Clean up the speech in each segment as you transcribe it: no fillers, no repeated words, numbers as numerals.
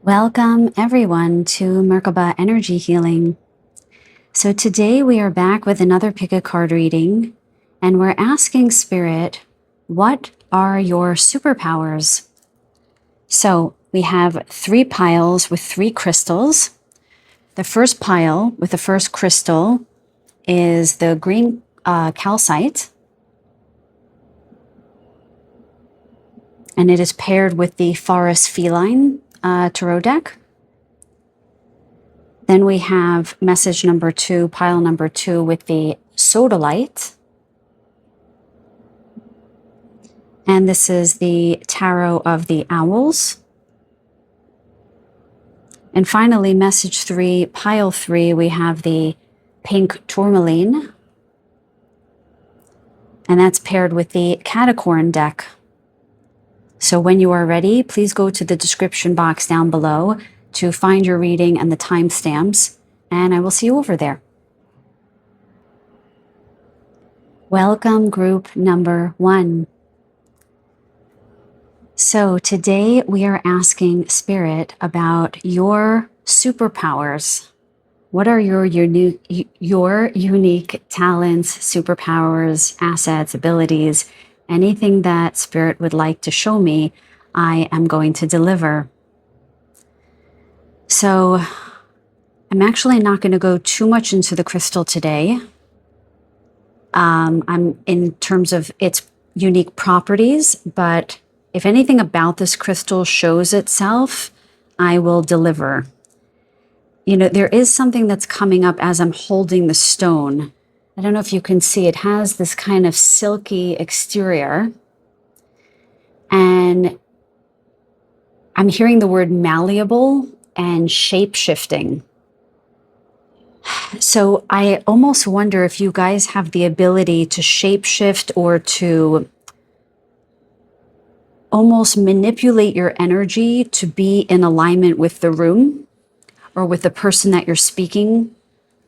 Welcome everyone to Merkaba Energy Healing. So today we are back with another pick a card reading, and we're asking Spirit, what are your superpowers? So we have 3 piles with 3 crystals. The first pile with the first crystal is the green calcite, and it is paired with the forest feline tarot deck. Then we have message number 2, pile number 2 with the sodalite. And this is the tarot of the owls. And finally, message 3, pile 3, we have the pink tourmaline. And that's paired with the catacorn deck. So when you are ready, please go to the description box down below to find your reading and the timestamps, and I will see you over there. Welcome group number 1. So today we are asking Spirit about your superpowers. What are your unique talents, superpowers, assets, abilities, anything that Spirit would like to show me, I am going to deliver. So I'm actually not going to go too much into the crystal today. I'm in terms of its unique properties, but if anything about this crystal shows itself, I will deliver. You know, there is something that's coming up as I'm holding the stone. I don't know if you can see, it has this kind of silky exterior. And I'm hearing the word malleable and shape-shifting. So I almost wonder if you guys have the ability to shape-shift or to almost manipulate your energy to be in alignment with the room or with the person that you're speaking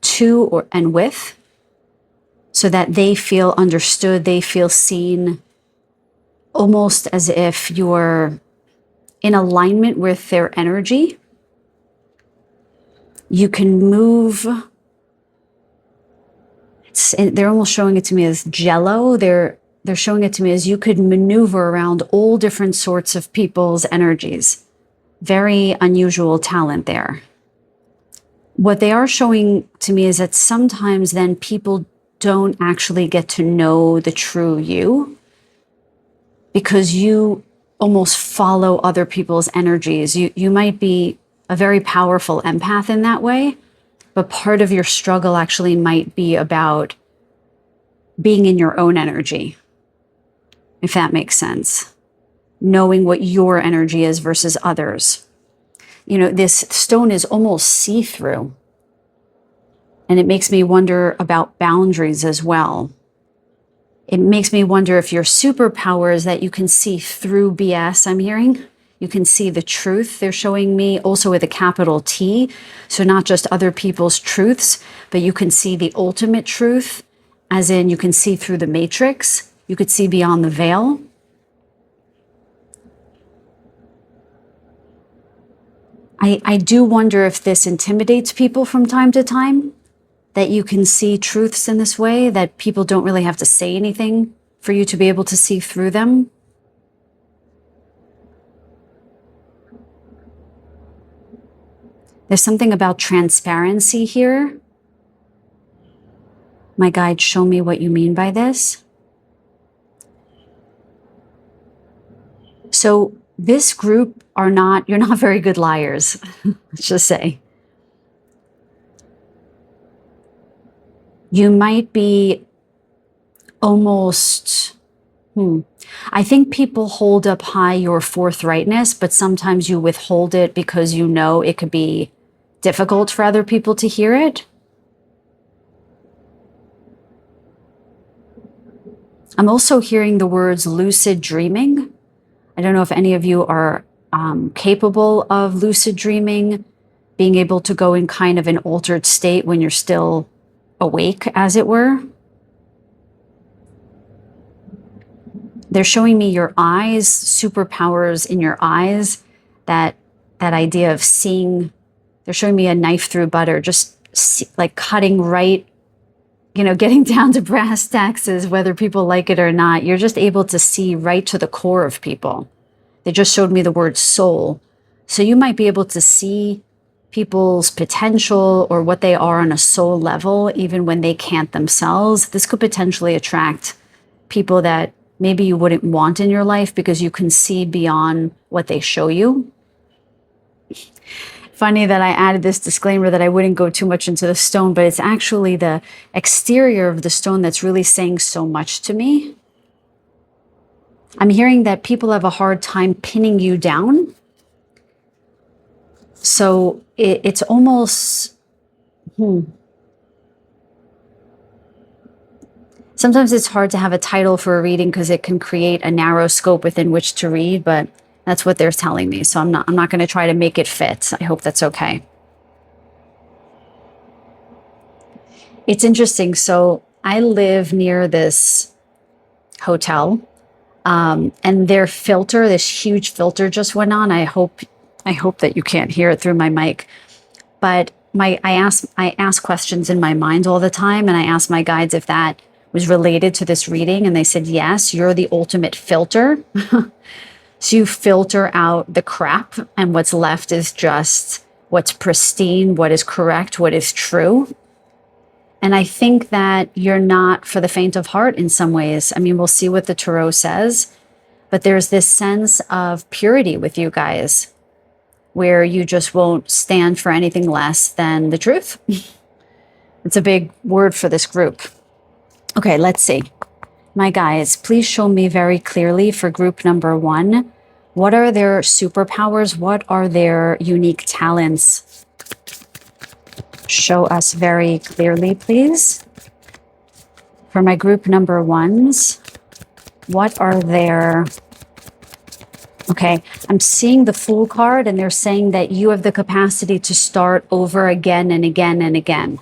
to and with, so that they feel understood, they feel seen, almost as if you're in alignment with their energy. You can move. They're almost showing it to me as jello. They're showing it to me as you could maneuver around all different sorts of people's energies. Very unusual talent there. What they are showing to me is that sometimes then people don't actually get to know the true you, because you almost follow other people's energies. You might be a very powerful empath in that way, but part of your struggle actually might be about being in your own energy, if that makes sense. Knowing what your energy is versus others. You know, this stone is almost see-through. And it makes me wonder about boundaries as well. It makes me wonder if your superpower is that you can see through BS, I'm hearing. You can see the truth. They're showing me also with a capital T. So not just other people's truths, but you can see the ultimate truth, as in you can see through the matrix. You could see beyond the veil. I do wonder if this intimidates people from time to time, that you can see truths in this way, that people don't really have to say anything for you to be able to see through them. There's something about transparency here. My guide, show me what you mean by this. So this group you're not very good liars, let's just say. You might be almost, I think people hold up high your forthrightness, but sometimes you withhold it because you know it could be difficult for other people to hear it. I'm also hearing the words lucid dreaming. I don't know if any of you are capable of lucid dreaming, being able to go in kind of an altered state when you're still awake, as it were. They're showing me your eyes, superpowers in your eyes, that that idea of seeing. They're showing me a knife through butter, just like cutting right, getting down to brass tacks, whether people like it or not. You're just able to see right to the core of people. They just showed me the word soul. So you might be able to see people's potential or what they are on a soul level, even when they can't themselves. This could potentially attract people that maybe you wouldn't want in your life because you can see beyond what they show you. Funny that I added this disclaimer that I wouldn't go too much into the stone, but it's actually the exterior of the stone that's really saying so much to me. I'm hearing that people have a hard time pinning you down. So it's almost, sometimes it's hard to have a title for a reading because it can create a narrow scope within which to read, but that's what they're telling me. So I'm not going to try to make it fit. I hope that's okay. It's interesting. So I live near this hotel, and their filter, this huge filter just went on. I hope that you can't hear it through my mic, but I ask questions in my mind all the time. And I ask my guides if that was related to this reading. And they said, yes, you're the ultimate filter. So you filter out the crap, and what's left is just what's pristine, what is correct, what is true. And I think that you're not for the faint of heart in some ways. I mean, we'll see what the Tarot says, but there's this sense of purity with you guys where you just won't stand for anything less than the truth. It's a big word for this group. Okay, let's see. My guys, please show me very clearly for group number 1, what are their superpowers? What are their unique talents? Show us very clearly, please. For my group number 1s, what are their... Okay, I'm seeing the Fool card, and they're saying that you have the capacity to start over again and again and again.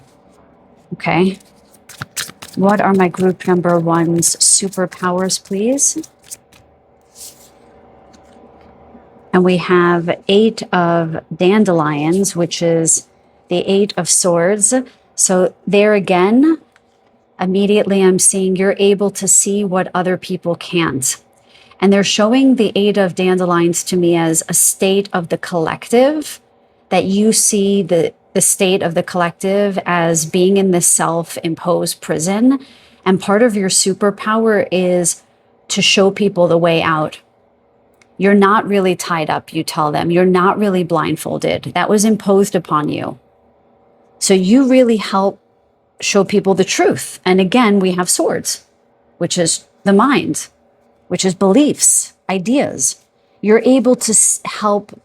Okay. What are my group number 1's superpowers, please? And we have 8 of dandelions, which is the 8 of swords. So there again, immediately I'm seeing you're able to see what other people can't. And they're showing the 8 of dandelions to me as a state of the collective, that you see the state of the collective as being in this self-imposed prison. And part of your superpower is to show people the way out. You're not really tied up, you tell them. You're not really blindfolded. That was imposed upon you. So you really help show people the truth. And again, we have swords, which is the mind, which is beliefs, ideas. You're able to help.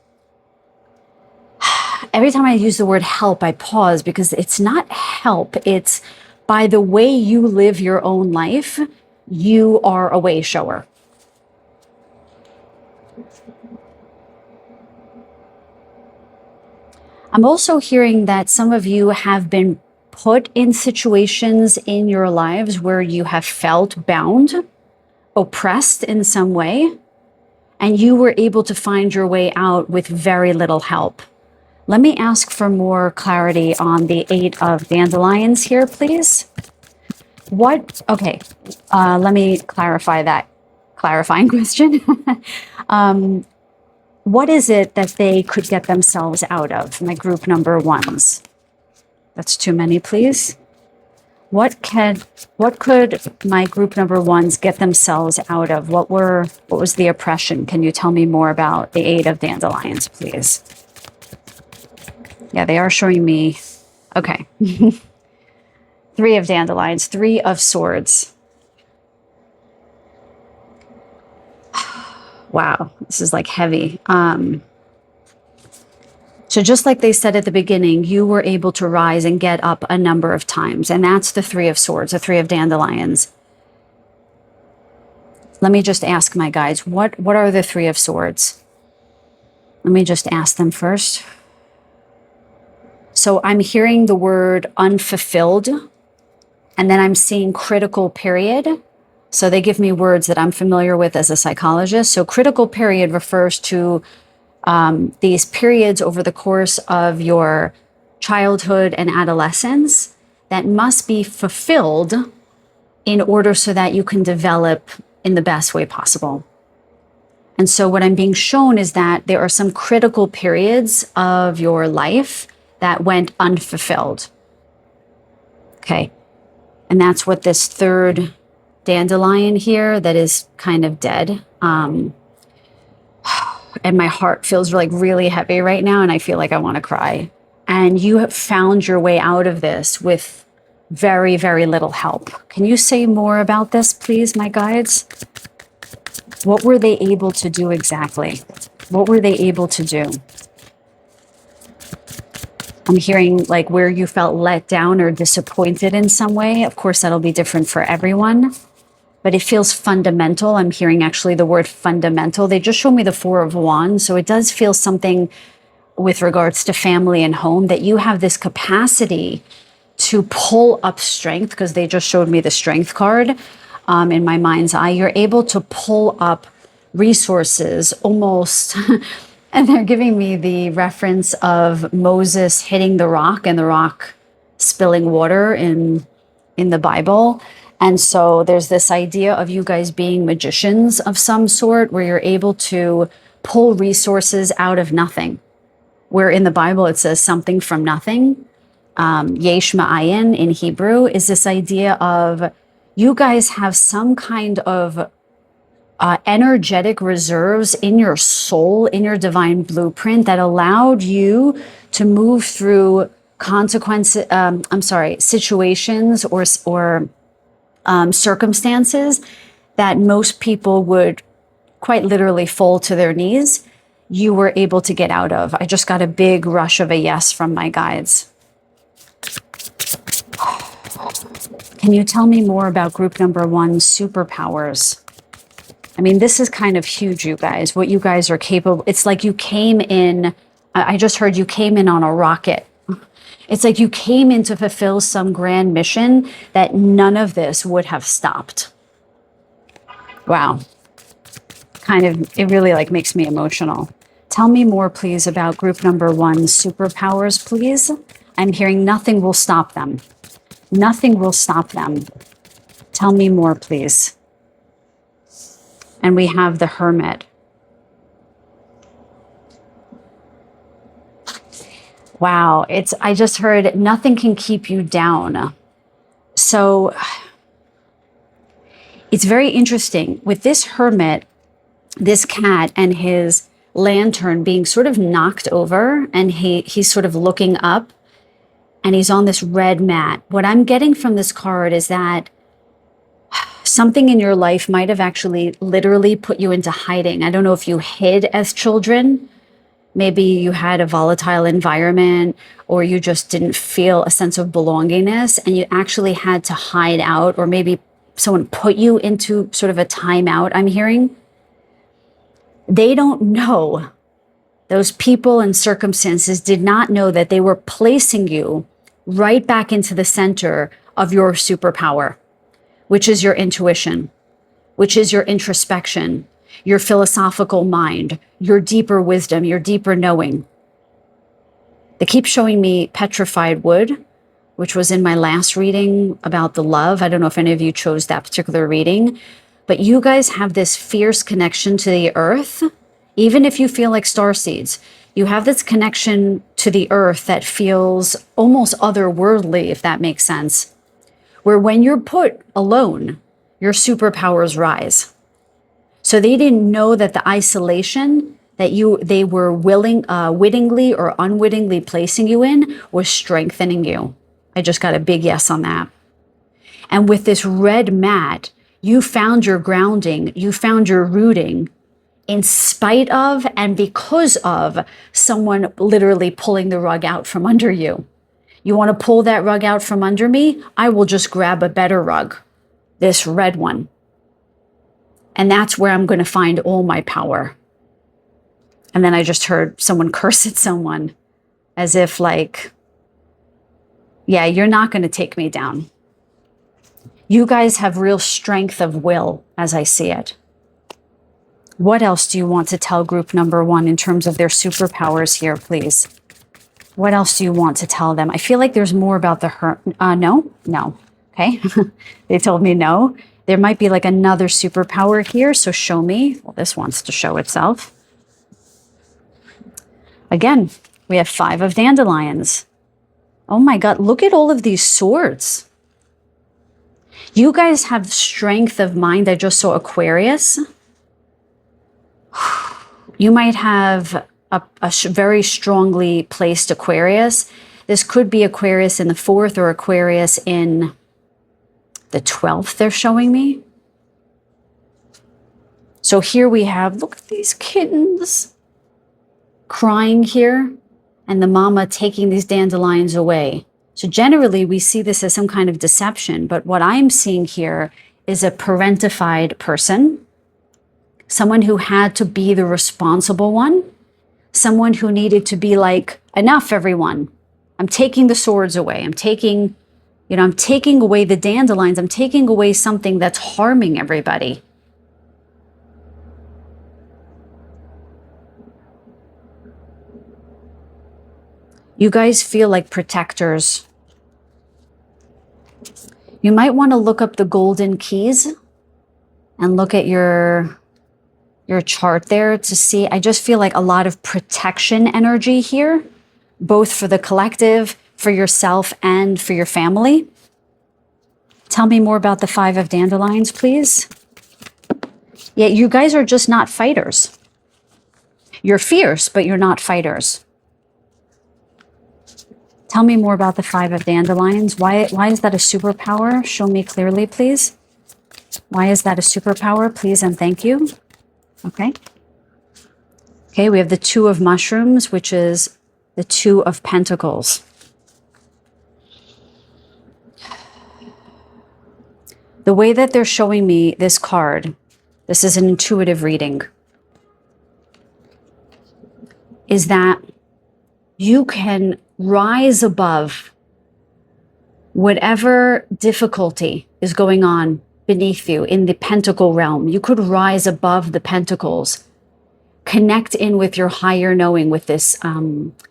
Every time I use the word help, I pause because it's not help. It's by the way you live your own life, you are a way shower. I'm also hearing that some of you have been put in situations in your lives where you have felt bound, oppressed in some way, and you were able to find your way out with very little help. Let me ask for more clarity on the 8 of dandelions here, please. Okay, let me clarify that clarifying question. What is it that they could get themselves out of, my group number 1s? That's too many, please. What could my group number 1s get themselves out of? What was the oppression? Can you tell me more about the 8 of dandelions, please? Yeah, they are showing me. Okay. 3 of dandelions, 3 of swords. Wow, this is like heavy. So just like they said at the beginning, you were able to rise and get up a number of times. And that's the 3 of swords, the 3 of dandelions. Let me just ask my guides, what are the 3 of swords? Let me just ask them first. So I'm hearing the word unfulfilled, and then I'm seeing critical period. So they give me words that I'm familiar with as a psychologist. So critical period refers to these periods over the course of your childhood and adolescence that must be fulfilled in order so that you can develop in the best way possible. And so what I'm being shown is that there are some critical periods of your life that went unfulfilled. Okay. And that's what this third dandelion here that is kind of dead. And my heart feels like really heavy right now, and I feel like I want to cry. And you have found your way out of this with very, very little help. Can you say more about this, please, my guides? What were they able to do exactly? What were they able to do? I'm hearing like where you felt let down or disappointed in some way. Of course, that'll be different for everyone, but it feels fundamental. I'm hearing actually the word fundamental. They just showed me the Four of Wands. So it does feel something with regards to family and home, that you have this capacity to pull up strength, because they just showed me the strength card in my mind's eye. You're able to pull up resources almost, and they're giving me the reference of Moses hitting the rock and the rock spilling water in the Bible. And so there's this idea of you guys being magicians of some sort, where you're able to pull resources out of nothing. Where in the Bible it says something from nothing. Yesh ma'ayin in Hebrew is this idea of you guys have some kind of energetic reserves in your soul, in your divine blueprint, that allowed you to move through situations or circumstances that most people would quite literally fall to their knees. You were able to get out of. I just got a big rush of a yes from my guides. Can you tell me more about group number 1, superpowers? I mean, this is kind of huge, you guys, what you guys are capable. It's like you came in, I just heard you came in on a rocket. It's like you came in to fulfill some grand mission that none of this would have stopped. Wow. It really like makes me emotional. Tell me more, please, about group number 1, superpowers, please. I'm hearing nothing will stop them. Nothing will stop them. Tell me more, please. And we have the Hermit. Wow, I just heard nothing can keep you down. So it's very interesting with this Hermit, this cat and his lantern being sort of knocked over, and he's sort of looking up, and he's on this red mat. What I'm getting from this card is that something in your life might have actually literally put you into hiding. I don't know if you hid as children. Maybe you had a volatile environment, or you just didn't feel a sense of belongingness and you actually had to hide out, or maybe someone put you into sort of a timeout, I'm hearing. They don't know. Those people and circumstances did not know that they were placing you right back into the center of your superpower, which is your intuition, which is your introspection, your philosophical mind, your deeper wisdom, your deeper knowing. They keep showing me petrified wood, which was in my last reading about the love. I don't know if any of you chose that particular reading, but you guys have this fierce connection to the earth. Even if you feel like starseeds, you have this connection to the earth that feels almost otherworldly, if that makes sense. Where when you're put alone, your superpowers rise. So they didn't know that the isolation that they were wittingly or unwittingly placing you in was strengthening you. I just got a big yes on that. And with this red mat, you found your grounding, you found your rooting, in spite of and because of someone literally pulling the rug out from under you. You want to pull that rug out from under me? I will just grab a better rug, this red one. And that's where I'm going to find all my power. And then I just heard someone curse at someone as if like, yeah, you're not going to take me down. You guys have real strength of will as I see it. What else do you want to tell group number one in terms of their superpowers here, please? What else do you want to tell them? I feel like there's more about the no. Okay. They told me no. There might be like another superpower here. So show me. Well, this wants to show itself. Again, we have 5 of dandelions. Oh my God. Look at all of these swords. You guys have strength of mind. I just saw Aquarius. You might have a very strongly placed Aquarius. This could be Aquarius in the 4th or Aquarius in the 12th, they're showing me. So here we have, look at these kittens crying here, and the mama taking these dandelions away. So generally we see this as some kind of deception, but what I'm seeing here is a parentified person, someone who had to be the responsible one, someone who needed to be like, enough, everyone. I'm taking the swords away. I'm taking away the dandelions. I'm taking away something that's harming everybody. You guys feel like protectors. You might want to look up the golden keys and look at your chart there to see. I just feel like a lot of protection energy here, both for the collective, for yourself, and for your family. Tell me more about the 5 of dandelions, please. Yeah, you guys are just not fighters. You're fierce, but you're not fighters. Tell me more about the 5 of dandelions. Why is that a superpower? Show me clearly, please. Why is that a superpower? Please and thank you. Okay. Okay, we have the 2 of mushrooms, which is the 2 of pentacles. The way that they're showing me this card, this is an intuitive reading, is that you can rise above whatever difficulty is going on beneath you in the pentacle realm. You could rise above the pentacles, connect in with your higher knowing with this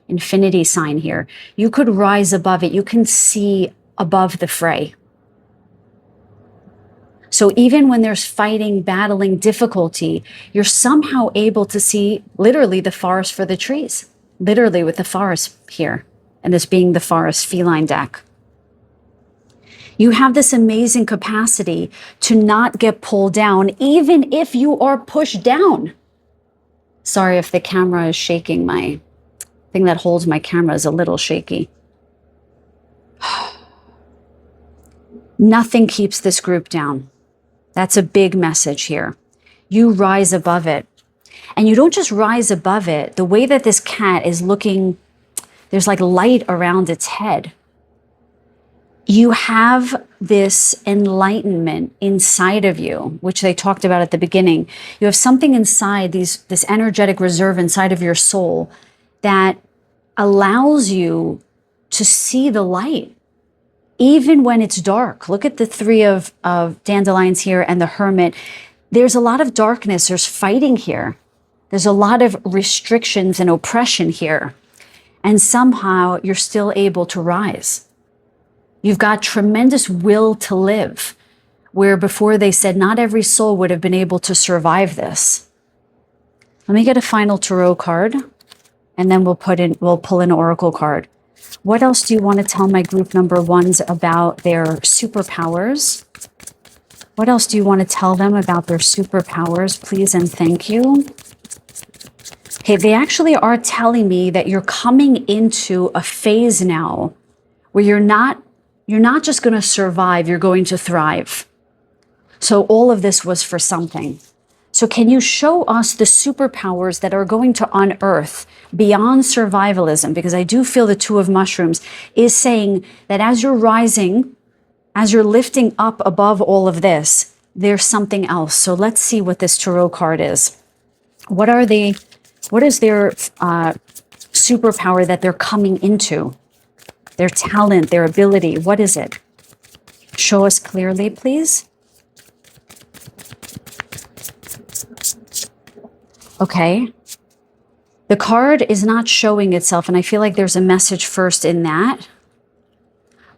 infinity sign here. You could rise above it. You can see above the fray. So even when there's fighting, battling, difficulty, you're somehow able to see literally the forest for the trees, literally with the forest here, and this being the forest feline deck. You have this amazing capacity to not get pulled down, even if you are pushed down. Sorry if the camera is shaking. My thing that holds my camera is a little shaky. Nothing keeps this group down. That's a big message here. You rise above it. And you don't just rise above it. The way that this cat is looking, there's like light around its head. You have this enlightenment inside of you, which they talked about at the beginning. You have something inside, this energetic reserve inside of your soul that allows you to see the light, even when it's dark. Look at the 3 of dandelions here and the hermit. There's a lot of darkness. There's fighting here. There's a lot of restrictions and oppression here. And somehow you're still able to rise. You've got tremendous will to live, where before they said not every soul would have been able to survive this. Let me get a final tarot card, and then we'll pull an oracle card. What else do you want to tell my group number 1s about their superpowers? What else do you want to tell them about their superpowers, please and thank you? Okay, they actually are telling me that you're coming into a phase now where you're not just going to survive, you're going to thrive. So all of this was for something. So can you show us the superpowers that are going to unearth beyond survivalism? Because I do feel the 2 of mushrooms is saying that as you're rising, as you're lifting up above all of this, there's something else. So let's see what this tarot card is. What is their superpower that they're coming into? Their talent, their ability, what is it? Show us clearly, please. Okay. The card is not showing itself, and I feel like there's a message first in that.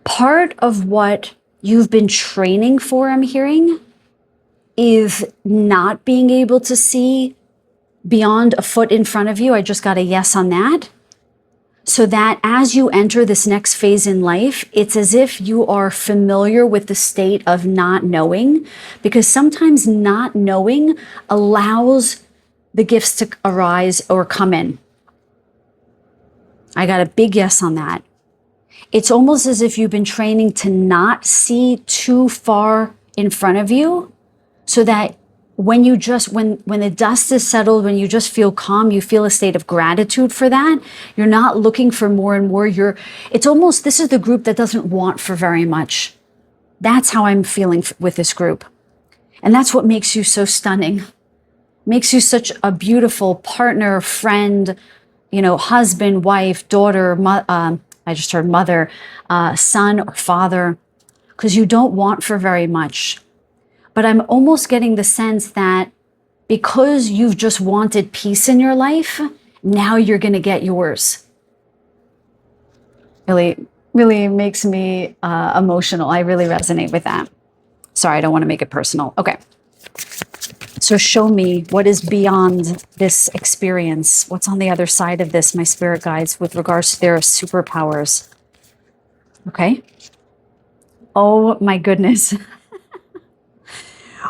Part of what you've been training for, I'm hearing, is not being able to see beyond a foot in front of you. I just got a yes on that. So that as you enter this next phase in life, it's as if you are familiar with the state of not knowing, because sometimes not knowing allows the gifts to arise or come in. I got a big yes on that. It's almost as if you've been training to not see too far in front of you, so that when you just, when the dust is settled, when you just feel calm, you feel a state of gratitude for that. You're not looking for more and more. It's almost, this is the group that doesn't want for very much. That's how I'm feeling with this group. And that's what makes you so stunning. Makes you such a beautiful partner, friend, husband, wife, daughter, I just heard mother, son or father, because you don't want for very much. But I'm almost getting the sense that because you've just wanted peace in your life, now you're going to get yours. Really, really makes me emotional. I really resonate with that. Sorry, I don't want to make it personal. Okay. So show me what is beyond this experience. What's on the other side of this, my spirit guides, with regards to their superpowers. Okay. Oh my goodness.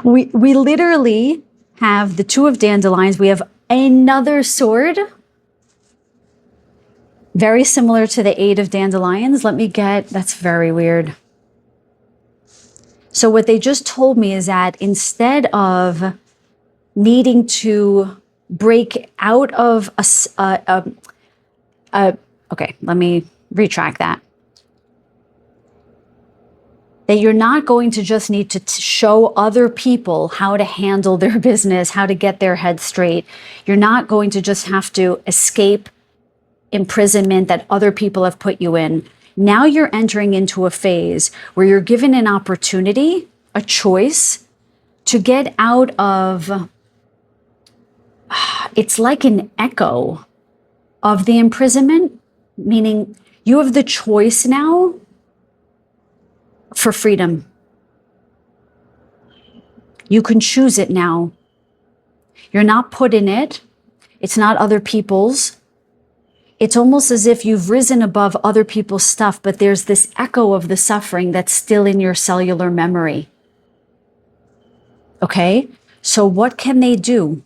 We literally have the Two of Dandelions. We have another sword, very similar to the Eight of Dandelions. That's very weird. So what they just told me is that instead of needing to break out of okay, let me retract that. That you're not going to just need to show other people how to handle their business, how to get their head straight. You're not going to just have to escape imprisonment that other people have put you in. Now you're entering into a phase where you're given an opportunity, a choice, to get out of, it's like an echo of the imprisonment, meaning you have the choice now for freedom. You can choose it now. You're not put in it. It's not other people's. It's almost as if you've risen above other people's stuff, but there's this echo of the suffering that's still in your cellular memory. Okay? So what can they do?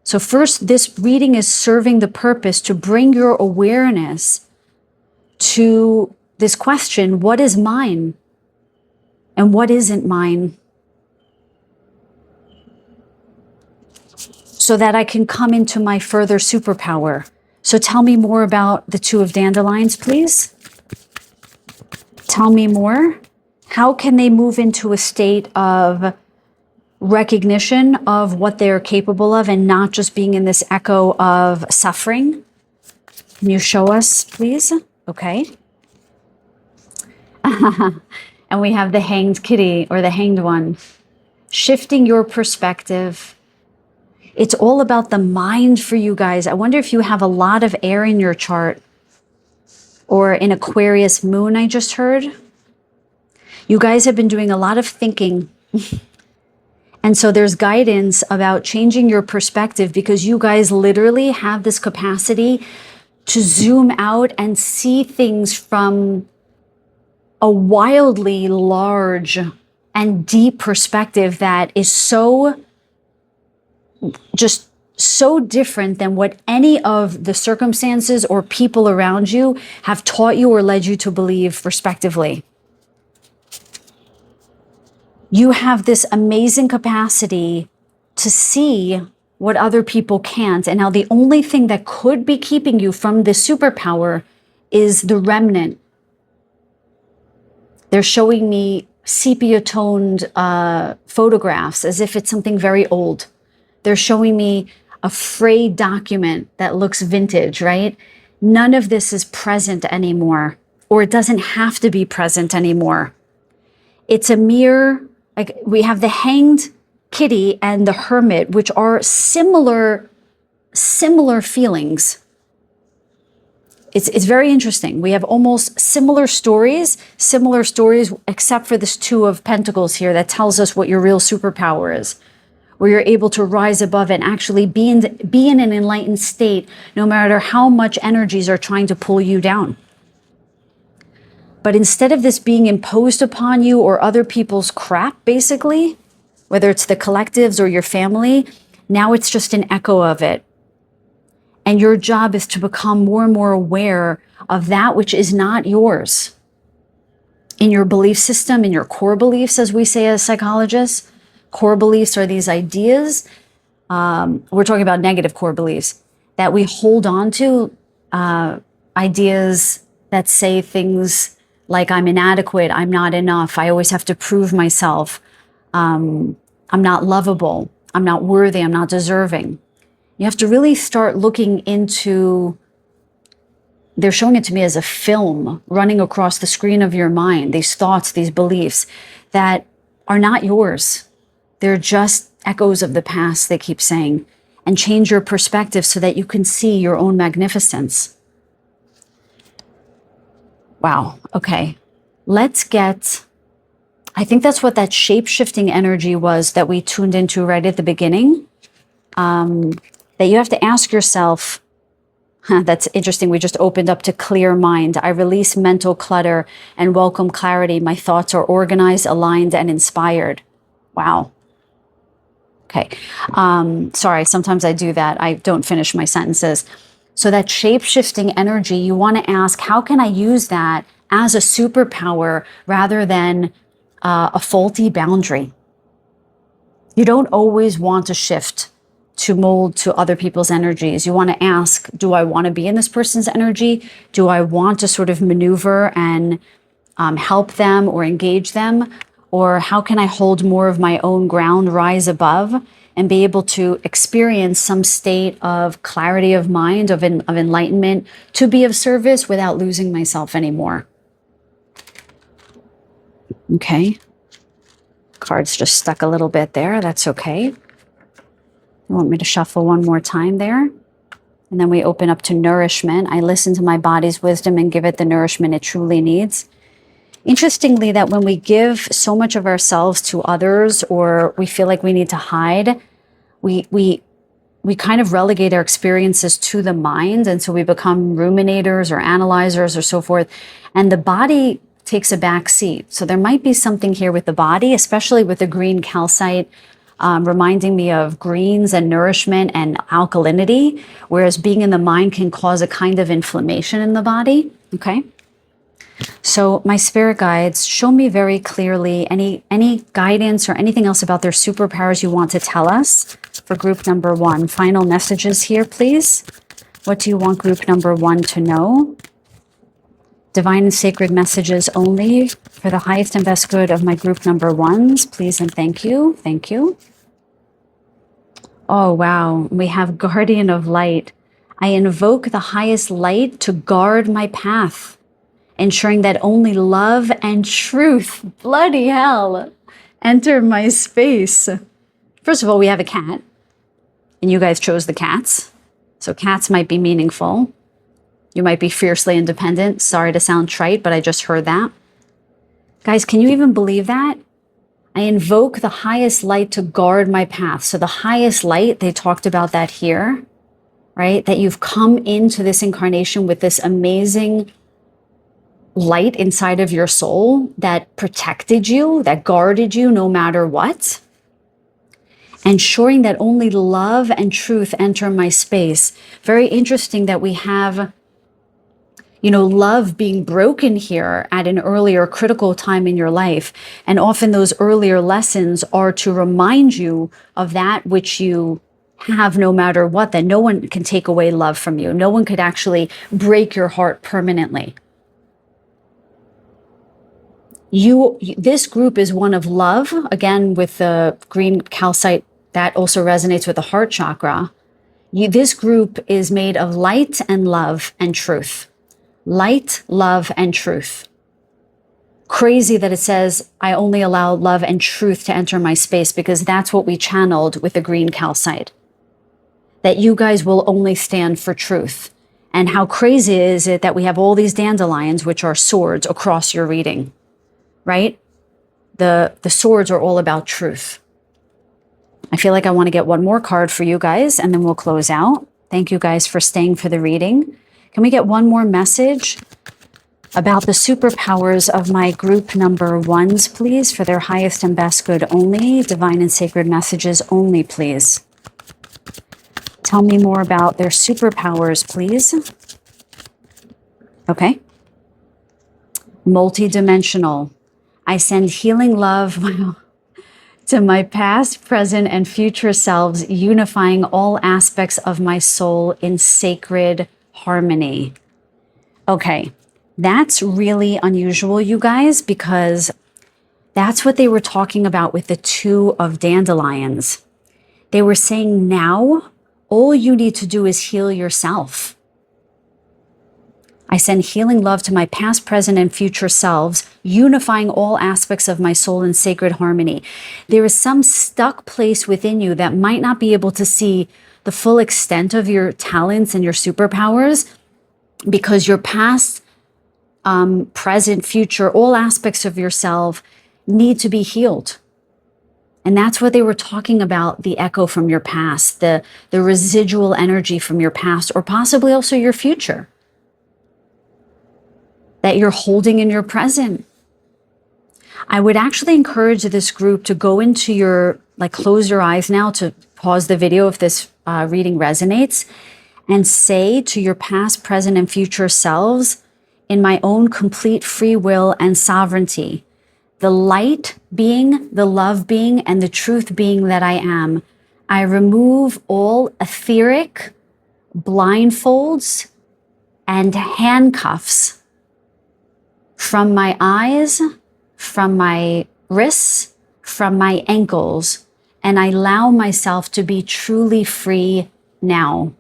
So first, this reading is serving the purpose to bring your awareness to this question, what is mine? And what isn't mine? So that I can come into my further superpower. So tell me more about the Two of Dandelions, please. Tell me more. How can they move into a state of recognition of what they're capable of and not just being in this echo of suffering? Can you show us, please? Okay. And we have the Hanged Kitty, or the Hanged One. Shifting your perspective. It's all about the mind for you guys. I wonder if you have a lot of air in your chart, or an Aquarius moon, I just heard. You guys have been doing a lot of thinking. And so there's guidance about changing your perspective, because you guys literally have this capacity to zoom out and see things from a wildly large and deep perspective that is just so different than what any of the circumstances or people around you have taught you or led you to believe, respectively. You have this amazing capacity to see what other people can't. And now the only thing that could be keeping you from this superpower is the remnant. They're showing me sepia-toned photographs as if it's something very old. They're showing me a frayed document that looks vintage, right? None of this is present anymore, or it doesn't have to be present anymore. It's a mere, like we have the Hanged Kitty and the Hermit, which are similar similar feelings. It's very interesting. We have almost similar stories, except for this Two of Pentacles here that tells us what your real superpower is, where you're able to rise above it and actually be in an enlightened state, no matter how much energies are trying to pull you down. But instead of this being imposed upon you or other people's crap, basically, whether it's the collectives or your family, now it's just an echo of it. And your job is to become more and more aware of that which is not yours. In your belief system, in your core beliefs, as we say as psychologists, core beliefs are these ideas. We're talking about negative core beliefs that we hold on to, ideas that say things like I'm inadequate, I'm not enough, I always have to prove myself, I'm not lovable, I'm not worthy, I'm not deserving. You have to really start looking into, they're showing it to me as a film running across the screen of your mind, these thoughts, these beliefs that are not yours. They're just echoes of the past, they keep saying, and change your perspective so that you can see your own magnificence. Wow, okay. Let's get, I think that's what that shape-shifting energy was that we tuned into right at the beginning. That you have to ask yourself, that's interesting, we just opened up to clear mind. I release mental clutter and welcome clarity. My thoughts are organized, aligned, and inspired. Wow. Okay. Sorry, sometimes I do that. I don't finish my sentences. So that shape-shifting energy, you want to ask, how can I use that as a superpower rather than a faulty boundary? You don't always want to shift to mold to other people's energies. You want to ask, do I want to be in this person's energy? Do I want to sort of maneuver and help them or engage them? Or how can I hold more of my own ground, rise above, and be able to experience some state of clarity of mind, of enlightenment, to be of service without losing myself anymore? Okay. Cards just stuck a little bit there. That's okay. You want me to shuffle one more time there? And then we open up to nourishment. I listen to my body's wisdom and give it the nourishment it truly needs. Interestingly, that when we give so much of ourselves to others, or we feel like we need to hide, we kind of relegate our experiences to the mind. And so we become ruminators or analyzers or so forth. And the body takes a back seat. So there might be something here with the body, especially with the green calcite, reminding me of greens and nourishment and alkalinity, whereas being in the mind can cause a kind of inflammation in the body. Okay. So my spirit guides, show me very clearly any guidance or anything else about their superpowers you want to tell us for group number 1. Final messages here, please. What do you want group number 1 to know? Divine and sacred messages only for the highest and best good of my group number 1s, please and thank you. Thank you. Oh, wow. We have Guardian of Light. I invoke the highest light to guard my path, ensuring that only love and truth, bloody hell, enter my space. First of all, we have a cat, and you guys chose the cats. So cats might be meaningful. You might be fiercely independent. Sorry to sound trite, but I just heard that. Guys, can you even believe that? I invoke the highest light to guard my path. So the highest light, they talked about that here, right? That you've come into this incarnation with this amazing light inside of your soul that protected you, that guarded you no matter what. Ensuring that only love and truth enter my space. Very interesting that we have, love being broken here at an earlier critical time in your life. And often those earlier lessons are to remind you of that which you have no matter what, that no one can take away love from you. No one could actually break your heart permanently. This group is one of love. Again, with the green calcite, that also resonates with the heart chakra. This group is made of light and love and truth. Light, love, and truth. Crazy that it says, I only allow love and truth to enter my space, because that's what we channeled with the green calcite. that you guys will only stand for truth. And how crazy is it that we have all these dandelions, which are swords, across your reading, right? The swords are all about truth. I feel like I want to get one more card for you guys, and then we'll close out. Thank you guys for staying for the reading. Can we get one more message about the superpowers of my group number ones, please, for their highest and best good only, divine and sacred messages only, please. Tell me more about their superpowers, please. Okay. Multidimensional. I send healing love to my past, present, and future selves, unifying all aspects of my soul in sacred harmony. Okay. That's really unusual, you guys, because that's what they were talking about with the two of dandelions. They were saying now, all you need to do is heal yourself. I send healing love to my past, present, and future selves, unifying all aspects of my soul in sacred harmony. There is some stuck place within you that might not be able to see the full extent of your talents and your superpowers because your past, present, future, all aspects of yourself need to be healed. And that's what they were talking about, the echo from your past, the residual energy from your past, or possibly also your future that you're holding in your present. I would actually encourage this group to go into your, close your eyes now, to pause the video if this reading resonates, and say to your past, present, and future selves, in my own complete free will and sovereignty, the light being, the love being, and the truth being that I am, I remove all etheric blindfolds and handcuffs from my eyes, from my wrists, from my ankles, and I allow myself to be truly free now.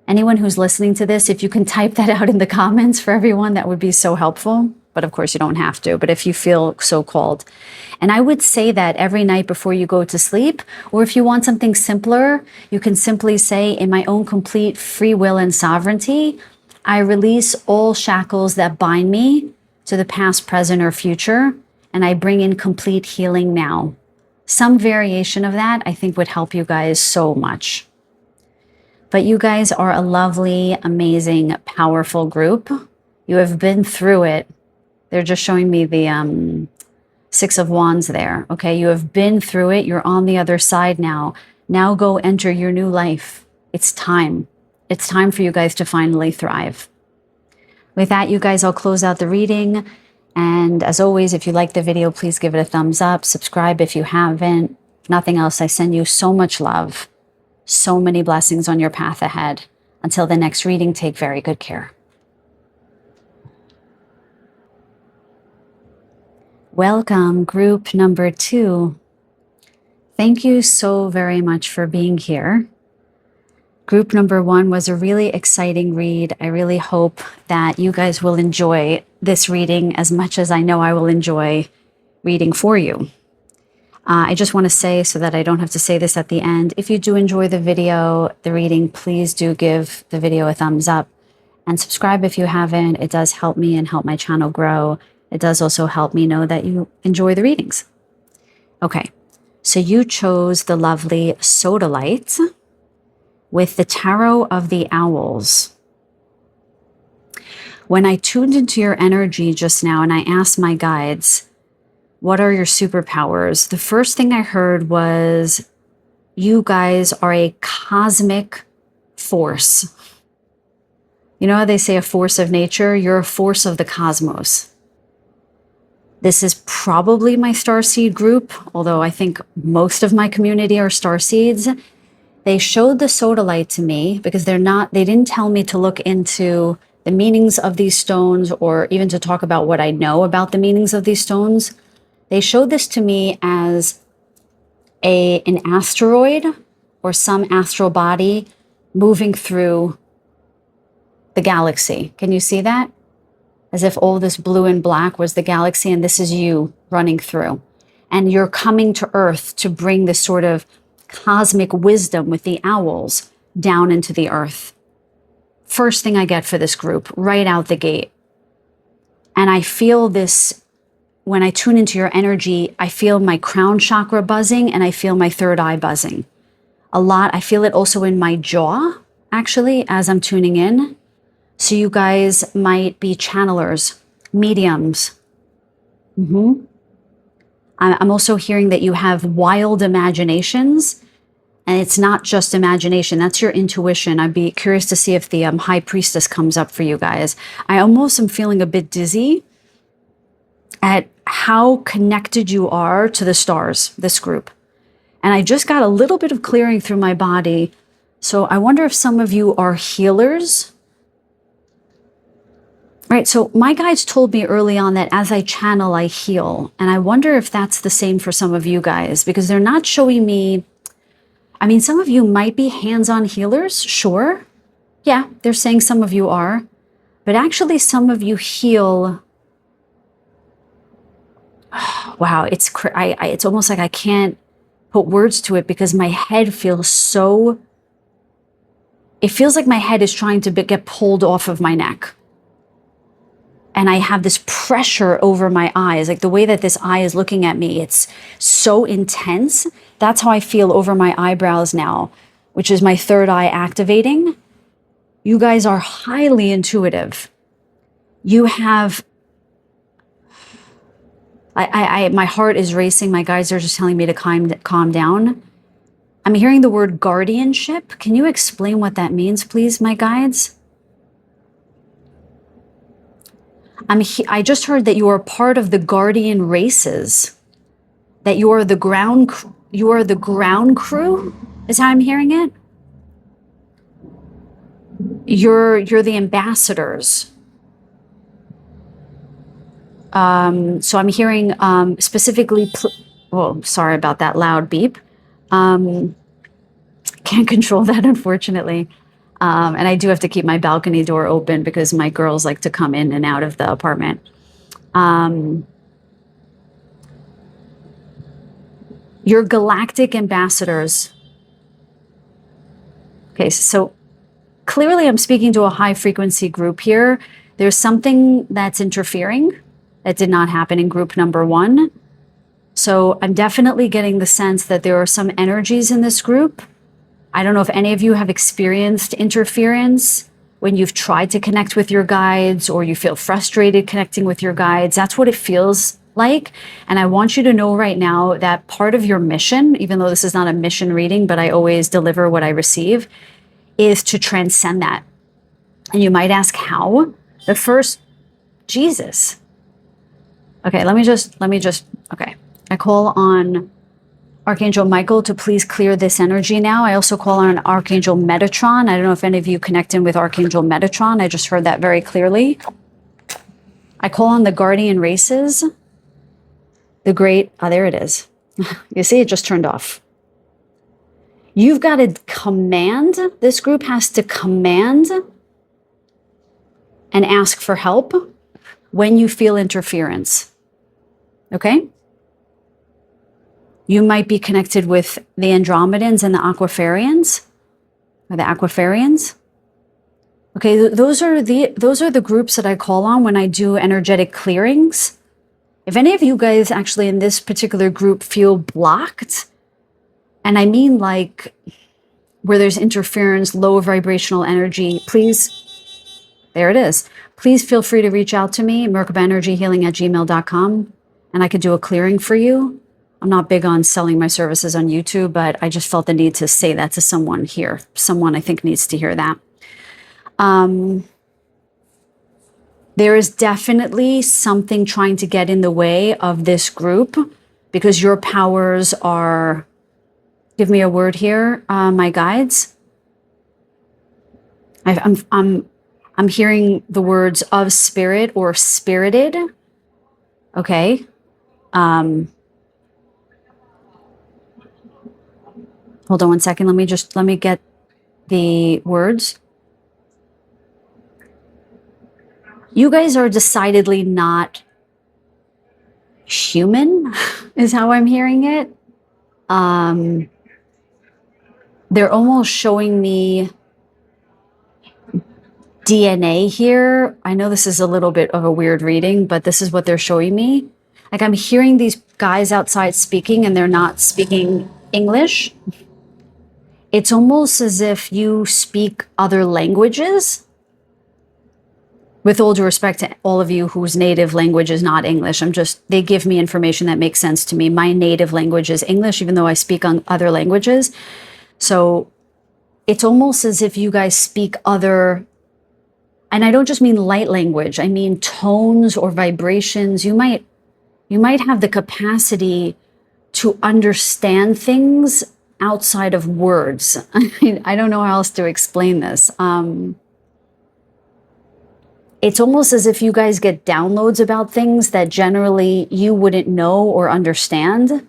Anyone who's listening to this, if you can type that out in the comments for everyone, that would be so helpful. But of course you don't have to, but if you feel so called. And I would say that every night before you go to sleep, or if you want something simpler, you can simply say, in my own complete free will and sovereignty, I release all shackles that bind me to the past, present, or future, and I bring in complete healing now. Some variation of that I think would help you guys so much. But you guys are a lovely, amazing, powerful group. You have been through it. They're just showing me the Six of Wands there. Okay, you have been through it. You're on the other side now. Now go enter your new life. It's time. It's time for you guys to finally thrive. With that, you guys, I'll close out the reading. And as always, if you like the video, please give it a thumbs up. Subscribe if you haven't. If nothing else, I send you so much love. So many blessings on your path ahead. Until the next reading, take very good care. Welcome, group number 2. Thank you so very much for being here. Group number 1 was a really exciting read. I really hope that you guys will enjoy this reading as much as I know I will enjoy reading for you. I just want to say, so that I don't have to say this at the end, if you do enjoy the video, the reading, please do give the video a thumbs up and subscribe if you haven't. It does help me and help my channel grow. It does also help me know that you enjoy the readings. Okay, so you chose the lovely Sodalite with the Tarot of the Owls. When I tuned into your energy just now and I asked my guides, what are your superpowers? The first thing I heard was, you guys are a cosmic force. You know how they say a force of nature? You're a force of the cosmos. This is probably my starseed group, although I think most of my community are starseeds. They showed the Sodalite to me because they didn't tell me to look into the meanings of these stones or even to talk about what I know about the meanings of these stones. They showed this to me as an asteroid or some astral body moving through the galaxy. Can you see that? As if all this blue and black was the galaxy and this is you running through. And you're coming to Earth to bring this sort of cosmic wisdom with the owls down into the earth. First thing I get for this group, right out the gate. And I feel this, when I tune into your energy, I feel my crown chakra buzzing and I feel my third eye buzzing. A lot. I feel it also in my jaw, actually, as I'm tuning in. So you guys might be channelers, mediums. I'm also hearing that you have wild imaginations, and it's not just imagination. That's your intuition. I'd be curious to see if the high priestess comes up for you guys. I almost am feeling a bit dizzy at how connected you are to the stars, this group. And I just got a little bit of clearing through my body. So I wonder if some of you are healers. Right, so my guides told me early on that as I channel, I heal. And I wonder if that's the same for some of you guys, because they're not showing me, I mean, some of you might be hands-on healers, sure. Yeah, they're saying some of you are. But actually some of you heal. Wow, it's almost like I can't put words to it because my head feels so, it feels like my head is trying to get pulled off of my neck. And I have this pressure over my eyes, like the way that this eye is looking at me, it's so intense. That's how I feel over my eyebrows now, which is my third eye activating. You guys are highly intuitive. You have, my heart is racing. My guides are just telling me to calm down. I'm hearing the word guardianship. Can you explain what that means, please, my guides? I just heard that you are part of the guardian races, that you are the ground crew, is how I'm hearing it. You're the ambassadors. So I'm hearing specifically, well, sorry about that loud beep. Can't control that, unfortunately. And I do have to keep my balcony door open because my girls like to come in and out of the apartment. Your galactic ambassadors. Okay, so clearly I'm speaking to a high frequency group here. There's something that's interfering that did not happen in group number 1. So I'm definitely getting the sense that there are some energies in this group. I don't know if any of you have experienced interference when you've tried to connect with your guides or you feel frustrated connecting with your guides. That's what it feels like. And I want you to know right now that part of your mission, even though this is not a mission reading, but I always deliver what I receive, is to transcend that. And you might ask how? The first, Jesus. Okay, let me just, okay. I call on Archangel Michael to please clear this energy now. I also call on Archangel Metatron. I don't know if any of you connect in with Archangel Metatron. I just heard that very clearly. I call on the guardian races. The great, oh, there it is. You see, it just turned off. You've got to command, this group has to command and ask for help when you feel interference. Okay? You might be connected with the Andromedans and the Aquafarians, or the Aquafarians. Okay, those are the groups that I call on when I do energetic clearings. If any of you guys actually in this particular group feel blocked, and I mean like where there's interference, low vibrational energy, please, there it is. Please feel free to reach out to me, merkabaenergyhealing@gmail.com, and I could do a clearing for you. I'm not big on selling my services on YouTube, but I just felt the need to say that to someone here. Someone I think needs to hear that. There is definitely something trying to get in the way of this group because your powers are, give me a word here, my guides. I'm hearing the words of spirit or spirited. Okay. Hold on one second. Let me get the words. You guys are decidedly not human, is how I'm hearing it. They're almost showing me DNA here. I know this is a little bit of a weird reading, but this is what they're showing me. Like I'm hearing these guys outside speaking and they're not speaking English. It's almost as if you speak other languages. With all due respect to all of you whose native language is not English, they give me information that makes sense to me. My native language is English, even though I speak on other languages. So it's almost as if you guys speak other, and I don't just mean light language, I mean tones or vibrations. You might have the capacity to understand things outside of words. I mean, I don't know how else to explain this. It's almost as if you guys get downloads about things that generally you wouldn't know or understand.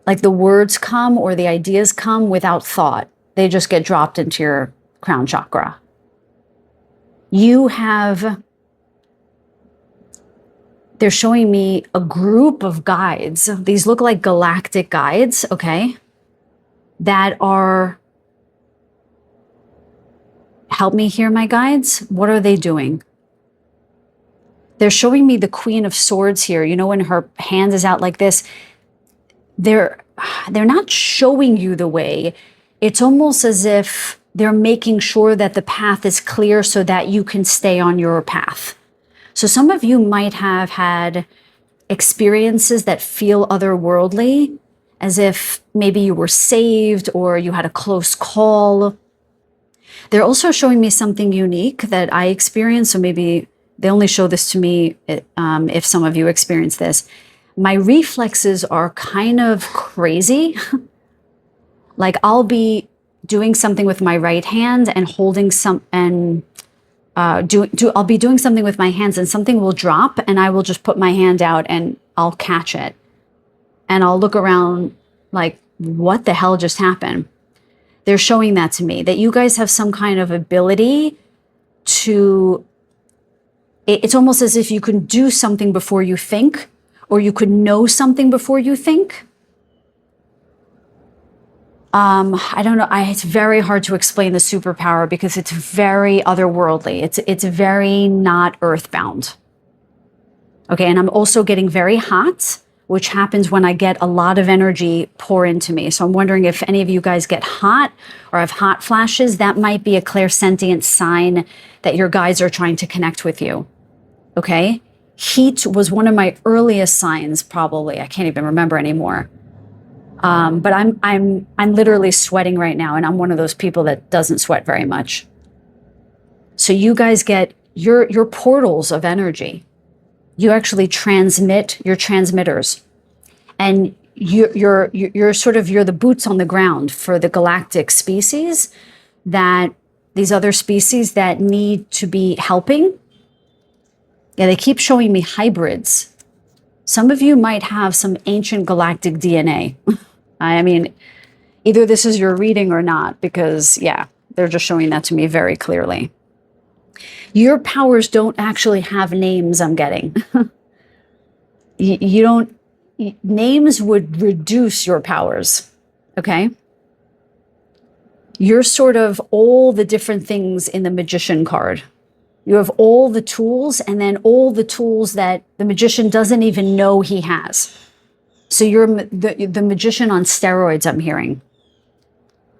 Like the words come or the ideas come without thought. They just get dropped into your crown chakra. They're showing me a group of guides. These look like galactic guides, okay? That are, help me here, my guides. What are they doing? They're showing me the Queen of Swords here. You know, when her hand is out like this, they're not showing you the way. It's almost as if they're making sure that the path is clear so that you can stay on your path. So some of you might have had experiences that feel otherworldly, as if maybe you were saved or you had a close call. They're also showing me something unique that I experienced. So maybe they only show this to me if some of you experience this. My reflexes are kind of crazy. Like I'll be doing something with my right hand and holding I'll be doing something with my hands and something will drop and I will just put my hand out and I'll catch it. And I'll look around like, what the hell just happened? They're showing that to me, that you guys have some kind of ability to, it's almost as if you can do something before you think, or you could know something before you think. I don't know. It's very hard to explain the superpower because it's very otherworldly. It's very not earthbound. Okay, and I'm also getting very hot, which happens when I get a lot of energy pour into me. So I'm wondering if any of you guys get hot or have hot flashes. That might be a clairsentient sign that your guides are trying to connect with you. Okay, heat was one of my earliest signs, probably. I can't even remember anymore. But I'm literally sweating right now, and I'm one of those people that doesn't sweat very much. So you guys get your portals of energy. You actually transmit your transmitters, and you're the boots on the ground for the galactic species, that these other species that need to be helping. Yeah, they keep showing me hybrids. Some of you might have some ancient galactic DNA. I mean, either this is your reading or not, because yeah, they're just showing that to me very clearly. Your powers don't actually have names, I'm getting. You don't, names would reduce your powers, okay? You're sort of all the different things in the magician card. You have all the tools, and then all the tools that the magician doesn't even know he has. So you're the magician on steroids, I'm hearing.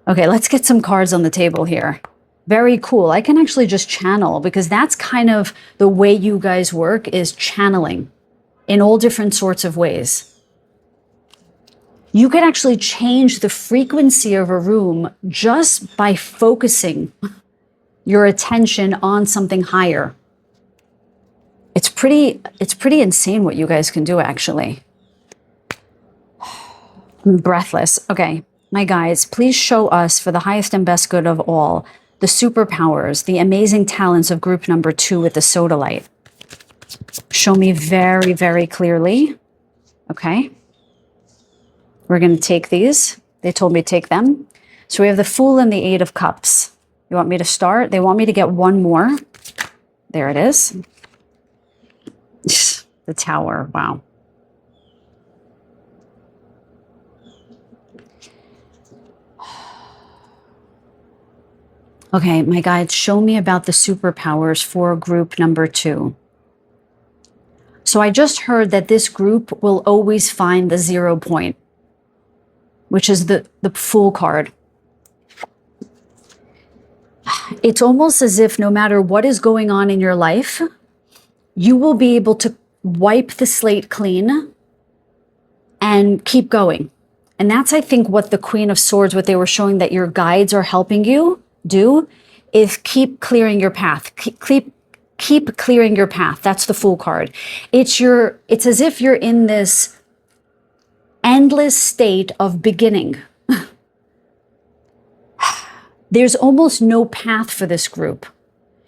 Okay, let's get some cards on the table here. Very cool. I can actually just channel, because that's kind of the way you guys work, is channeling in all different sorts of ways. You could actually change the frequency of a room just by focusing your attention on something higher. It's pretty insane what you guys can do, actually. I'm breathless. Okay, my guys, please show us, for the highest and best good of all, the superpowers, the amazing talents of group number 2 with the sodalite. Show me very, very clearly. Okay. We're going to take these. They told me to take them. So we have the Fool and the 8 of Cups. You want me to start? They want me to get one more. There it is. The Tower. Wow. Okay, my guides, show me about the superpowers for group number 2. So I just heard that this group will always find the 0 point, which is the Fool card. It's almost as if no matter what is going on in your life, you will be able to wipe the slate clean and keep going. And that's, I think, what the Queen of Swords, what they were showing that your guides are helping you do, is keep clearing your path. Keep clearing your path. That's the Fool card. It's as if you're in this endless state of beginning. There's almost no path for this group.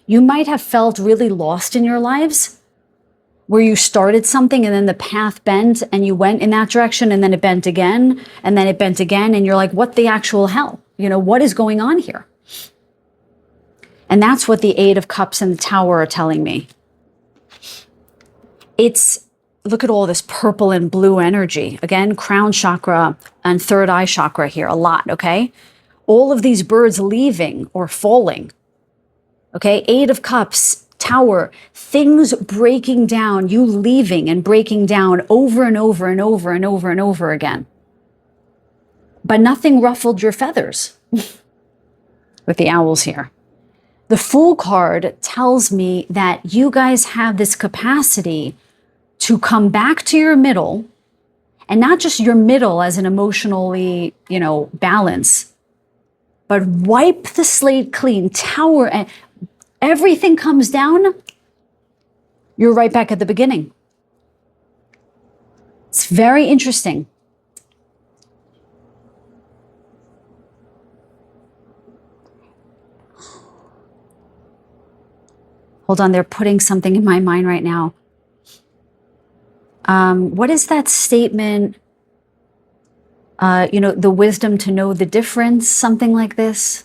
You might have felt really lost in your lives, where you started something and then the path bent and you went in that direction and then it bent again and then it bent again. And you're like, what the actual hell? What is going on here? And that's what the Eight of Cups and the Tower are telling me. Look at all this purple and blue energy. Again, crown chakra and third eye chakra here, a lot, okay? All of these birds leaving or falling, okay? Eight of Cups, Tower, things breaking down, you leaving and breaking down over and over and over and over and over again. But nothing ruffled your feathers with the owls here. The Fool card tells me that you guys have this capacity to come back to your middle, and not just your middle as an emotionally, balance, but wipe the slate clean, Tower, and everything comes down, you're right back at the beginning. It's very interesting. Hold on, they're putting something in my mind right now. What is that statement? The wisdom to know the difference, something like this.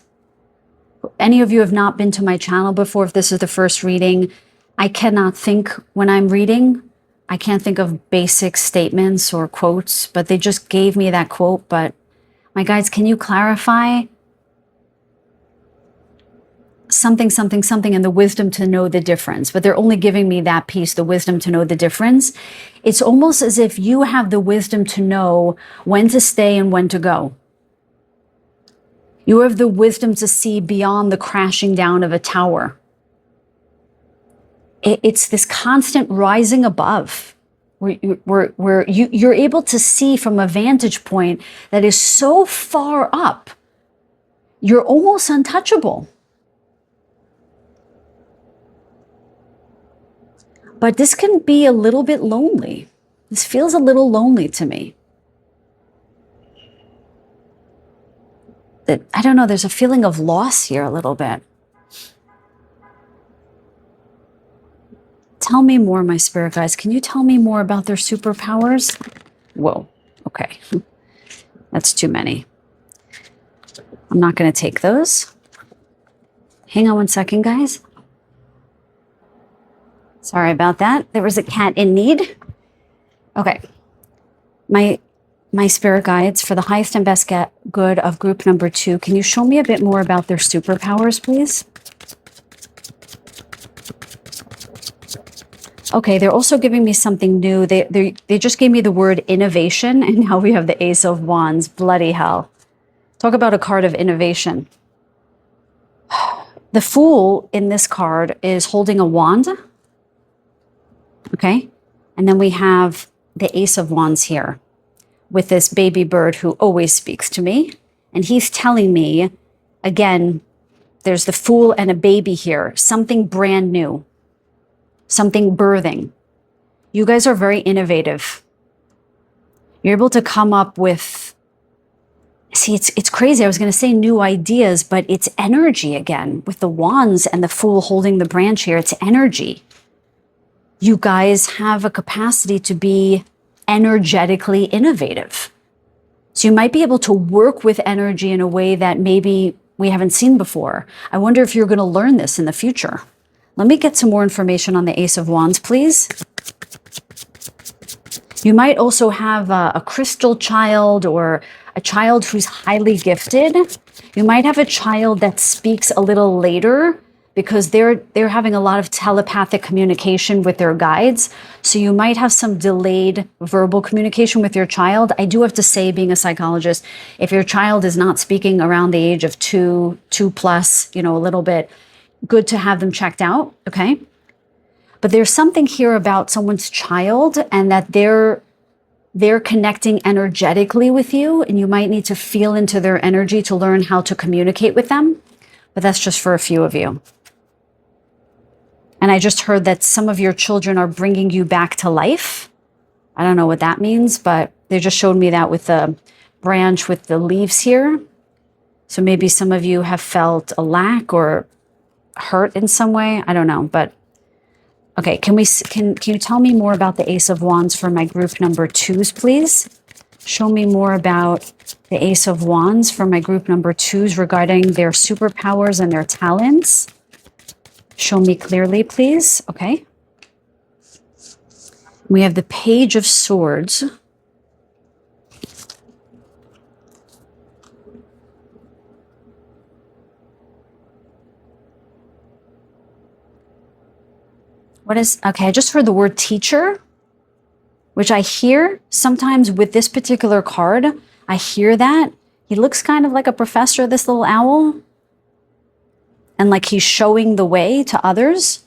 Any of you have not been to my channel before, if this is the first reading, I cannot think when I'm reading. I can't think of basic statements or quotes, but they just gave me that quote. But my guides, can you clarify? Something, something, something, and the wisdom to know the difference. But they're only giving me that piece, the wisdom to know the difference. It's almost as if you have the wisdom to know when to stay and when to go. You have the wisdom to see beyond the crashing down of a tower. It's this constant rising above, where you're able to see from a vantage point that is so far up, you're almost untouchable. But this can be a little bit lonely. This feels a little lonely to me. That, I don't know, there's a feeling of loss here a little bit. Tell me more, my spirit guides. Can you tell me more about their superpowers? Whoa, okay. That's too many. I'm not going to take those. Hang on one second, guys. Sorry about that. There was a cat in need. Okay. My spirit guides, for the highest and best good of group number 2, can you show me a bit more about their superpowers, please? Okay, they're also giving me something new. They just gave me the word innovation, and now we have the Ace of Wands. Bloody hell. Talk about a card of innovation. The Fool in this card is holding a wand. Okay, and then we have the Ace of Wands here with this baby bird who always speaks to me. And he's telling me, again, there's the Fool and a baby here, something brand new, something birthing. You guys are very innovative. You're able to come up with, see, it's crazy. I was going to say new ideas, but it's energy again with the wands and the Fool holding the branch here. It's energy. You guys have a capacity to be energetically innovative. So you might be able to work with energy in a way that maybe we haven't seen before. I wonder if you're going to learn this in the future. Let me get some more information on the Ace of Wands, please. You might also have a crystal child or a child who's highly gifted. You might have a child that speaks a little later because they're having a lot of telepathic communication with their guides. So you might have some delayed verbal communication with your child. I do have to say, being a psychologist, if your child is not speaking around the age of two plus, a little bit, good to have them checked out, okay? But there's something here about someone's child and that they're connecting energetically with you, and you might need to feel into their energy to learn how to communicate with them. But that's just for a few of you. And I just heard that some of your children are bringing you back to life. I don't know what that means, but they just showed me that with the branch with the leaves here. So maybe some of you have felt a lack or hurt in some way. I don't know, but okay. Can you tell me more about the Ace of Wands for my group number 2s, please? Show me more about the Ace of Wands for my group number 2s regarding their superpowers and their talents. Show me clearly, please. Okay. We have the Page of Swords. Okay, I just heard the word teacher, which I hear sometimes with this particular card. I hear that. He looks kind of like a professor, this little owl. And like he's showing the way to others.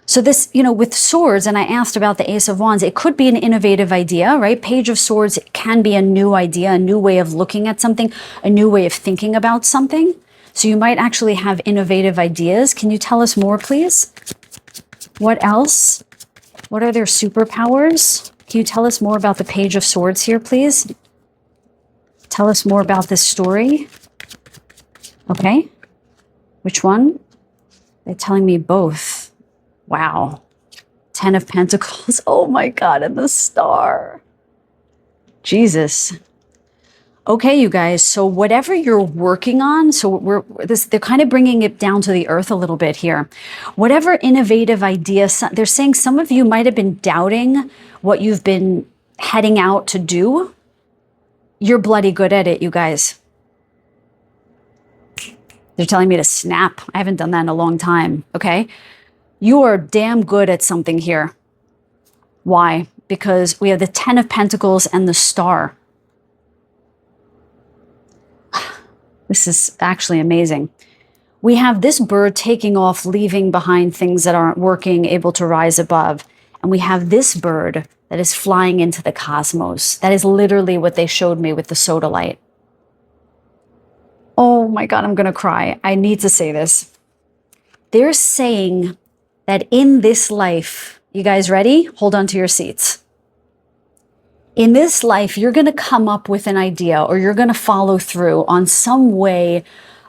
So this, with swords, and I asked about the Ace of Wands, it could be an innovative idea, right? Page of Swords can be a new idea, a new way of looking at something, a new way of thinking about something. So you might actually have innovative ideas. Can you tell us more, please? What else? What are their superpowers? Can you tell us more about the Page of Swords here, please? Tell us more about this story. Okay. Which one? They're telling me both. Wow. 10 of Pentacles. Oh my God, and the Star. Jesus. Okay, you guys. So whatever you're working on, they're kind of bringing it down to the earth a little bit here. Whatever innovative idea, they're saying some of you might have been doubting what you've been heading out to do. You're bloody good at it, you guys. They're telling me to snap. I haven't done that in a long time, okay? You are damn good at something here. Why? Because we have the 10 of Pentacles and the Star. This is actually amazing. We have this bird taking off, leaving behind things that aren't working, able to rise above. And we have this bird that is flying into the cosmos. That is literally what they showed me with the sodalite. Oh my God, I'm going to cry. I need to say this. They're saying that in this life, you guys ready? Hold on to your seats. In this life, you're going to come up with an idea, or you're going to follow through on some way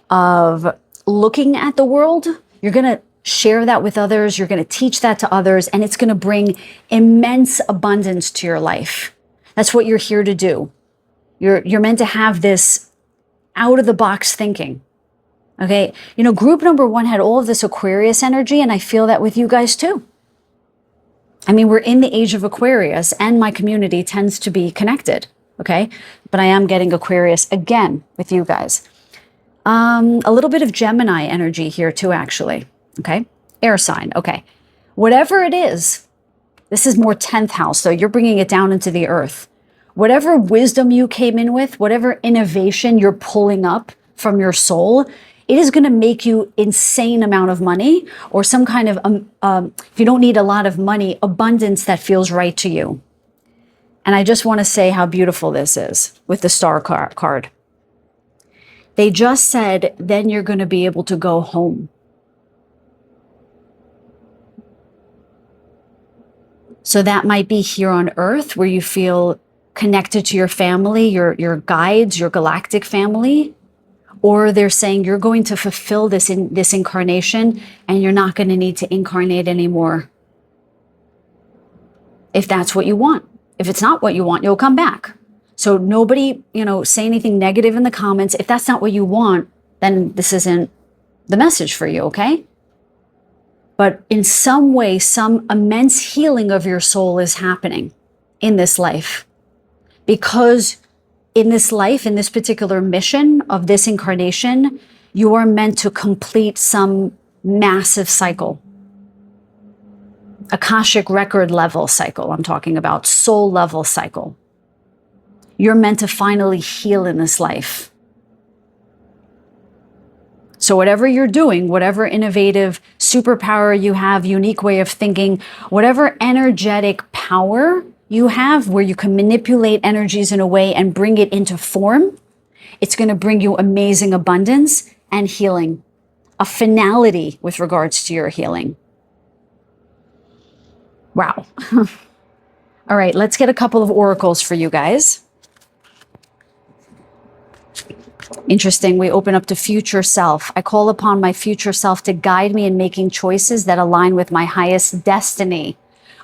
of looking at the world. You're going to share that with others. You're going to teach that to others, and it's going to bring immense abundance to your life. That's what you're here to do. You're meant to have this out of the box thinking. Okay. Group number 1 had all of this Aquarius energy, and I feel that with you guys too. I mean, we're in the age of Aquarius, and my community tends to be connected. Okay. But I am getting Aquarius again with you guys. A little bit of Gemini energy here too, actually. Okay. Air sign. Okay. Whatever it is, this is more 10th house. So you're bringing it down into the earth. Whatever wisdom you came in with, whatever innovation you're pulling up from your soul, it is going to make you insane amount of money, or some kind of, if you don't need a lot of money, abundance that feels right to you. And I just want to say how beautiful this is with the Star card. They just said, then you're going to be able to go home. So that might be here on Earth, where you feel connected to your family, your guides, your galactic family. Or they're saying you're going to fulfill this in this incarnation, and you're not going to need to incarnate anymore. If that's what you want. If it's not what you want, you'll come back. So nobody, say anything negative in the comments. If that's not what you want, then this isn't the message for you, okay? But in some way, some immense healing of your soul is happening in this life, because in this life, in this particular mission of this incarnation, you are meant to complete some massive cycle. Akashic record level cycle, I'm talking about, soul level cycle. You're meant to finally heal in this life. So whatever you're doing, whatever innovative superpower you have, unique way of thinking, whatever energetic power you have where you can manipulate energies in a way and bring it into form, it's going to bring you amazing abundance and healing, a finality with regards to your healing. Wow. All right, let's get a couple of oracles for you guys. Interesting. We open up to future self. I call upon my future self to guide me in making choices that align with my highest destiny.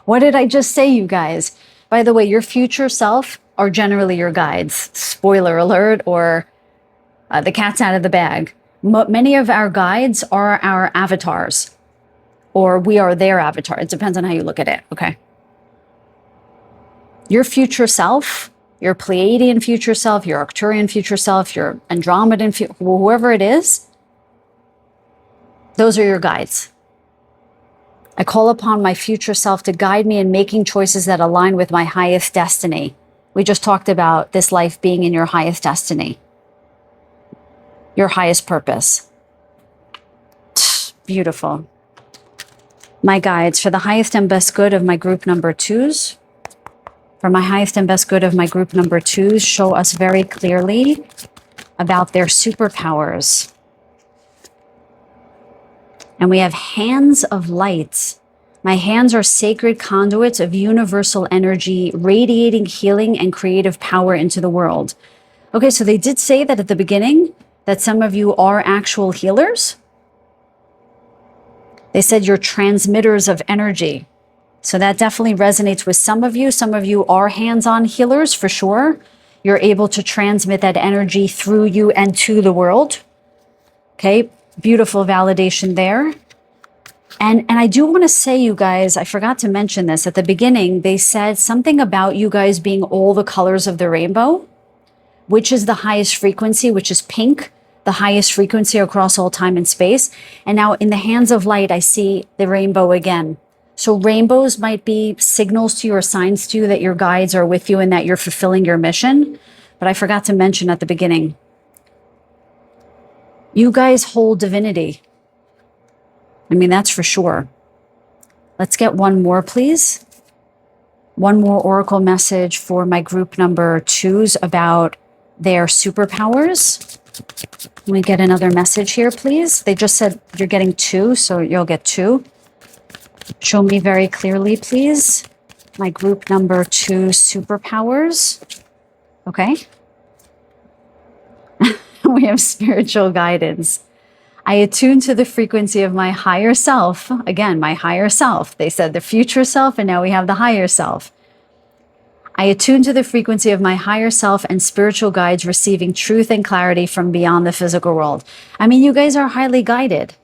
What did I just say, you guys? By the way, your future self are generally your guides. Spoiler alert, or the cat's out of the bag. Many of our guides are our avatars, or we are their avatar. It depends on how you look at it, okay? Your future self, your Pleiadian future self, your Arcturian future self, your Andromedan, whoever it is, those are your guides. I call upon my future self to guide me in making choices that align with my highest destiny. We just talked about this life being in your highest destiny, your highest purpose. Beautiful. My guides, for the highest and best good of my group number 2s, for my highest and best good of my group number 2s, show us very clearly about their superpowers. And we have hands of light. My hands are sacred conduits of universal energy, radiating healing and creative power into the world. Okay, so they did say that at the beginning, that some of you are actual healers. They said you're transmitters of energy. So that definitely resonates with some of you. Some of you are hands-on healers for sure. You're able to transmit that energy through you and to the world. Okay, beautiful validation there. And I do want to say, you guys, I forgot to mention this at the beginning. They said something about you guys being all the colors of the rainbow, which is the highest frequency, which is pink, the highest frequency across all time and space. And now in the hands of light, I see the rainbow again. So rainbows might be signals to you or signs to you that your guides are with you and that you're fulfilling your mission. But I forgot to mention at the beginning, you guys hold divinity. I mean, that's for sure. Let's get one more, please. One more oracle message for my group number 2s about their superpowers. Let me get another message here, please. They just said you're getting 2, so you'll get 2. Show me very clearly, please, my group number 2 superpowers. Okay. We have spiritual guidance. I attune to the frequency of my higher self. Again, my higher self. They said the future self, and now we have the higher self. I attune to the frequency of my higher self and spiritual guides, receiving truth and clarity from beyond the physical world. I mean, you guys are highly guided.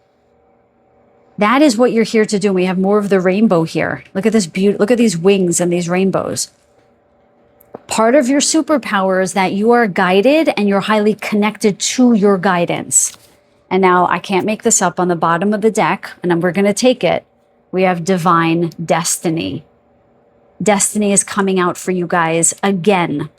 That is what you're here to do. We have more of the rainbow here. Look at this beauty. Look at these wings and these rainbows. Part of your superpower is that you are guided and you're highly connected to your guidance. And now I can't make this up, on the bottom of the deck, and we're going to take it. We have divine destiny. Destiny is coming out for you guys again.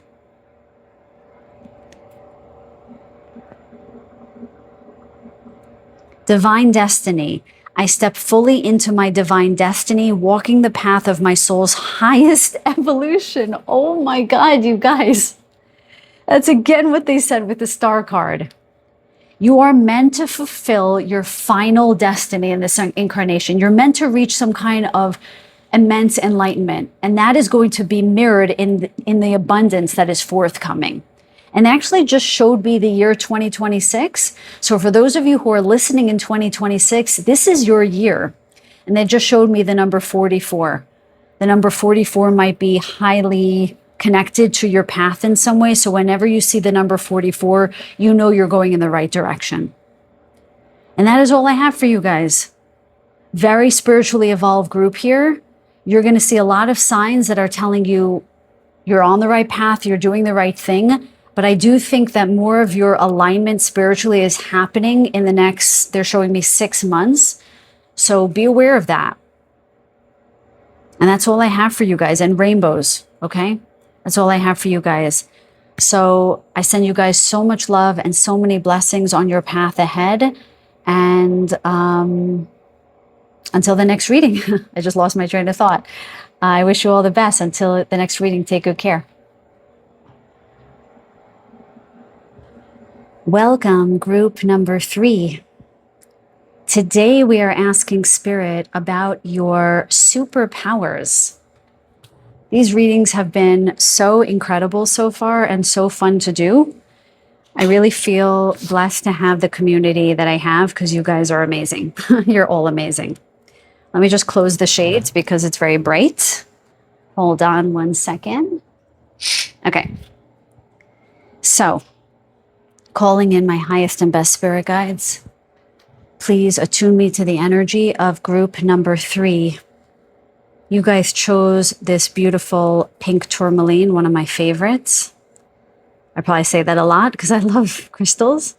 Divine destiny. I step fully into my divine destiny, walking the path of my soul's highest evolution. Oh my God, you guys. That's again what they said with the star card. You are meant to fulfill your final destiny in this incarnation. You're meant to reach some kind of immense enlightenment, and that is going to be mirrored in the abundance that is forthcoming. And actually just showed me the year 2026. So for those of you who are listening in 2026, this is your year. And they just showed me the number 44. The number 44 might be highly connected to your path in some way. So whenever you see the number 44, you know you're going in the right direction. And that is all I have for you guys. Very spiritually evolved group here. You're going to see a lot of signs that are telling you you're on the right path, you're doing the right thing. But I do think that more of your alignment spiritually is happening in the next, they're showing me 6 months. So be aware of that. And that's all I have for you guys. And rainbows, okay? That's all I have for you guys. So I send you guys so much love and so many blessings on your path ahead. And until the next reading, I just lost my train of thought. I wish you all the best. Until the next reading, take good care. Welcome, group number 3. Today we are asking Spirit about your superpowers. These readings have been so incredible so far and so fun to do. I really feel blessed to have the community that I have because you guys are amazing. You're all amazing. Let me just close the shades because it's very bright. Hold on 1 second. Okay. So, calling in my highest and best spirit guides, please attune me to the energy of group number 3. You guys chose this beautiful pink tourmaline, one of my favorites. I probably say that a lot because I love crystals.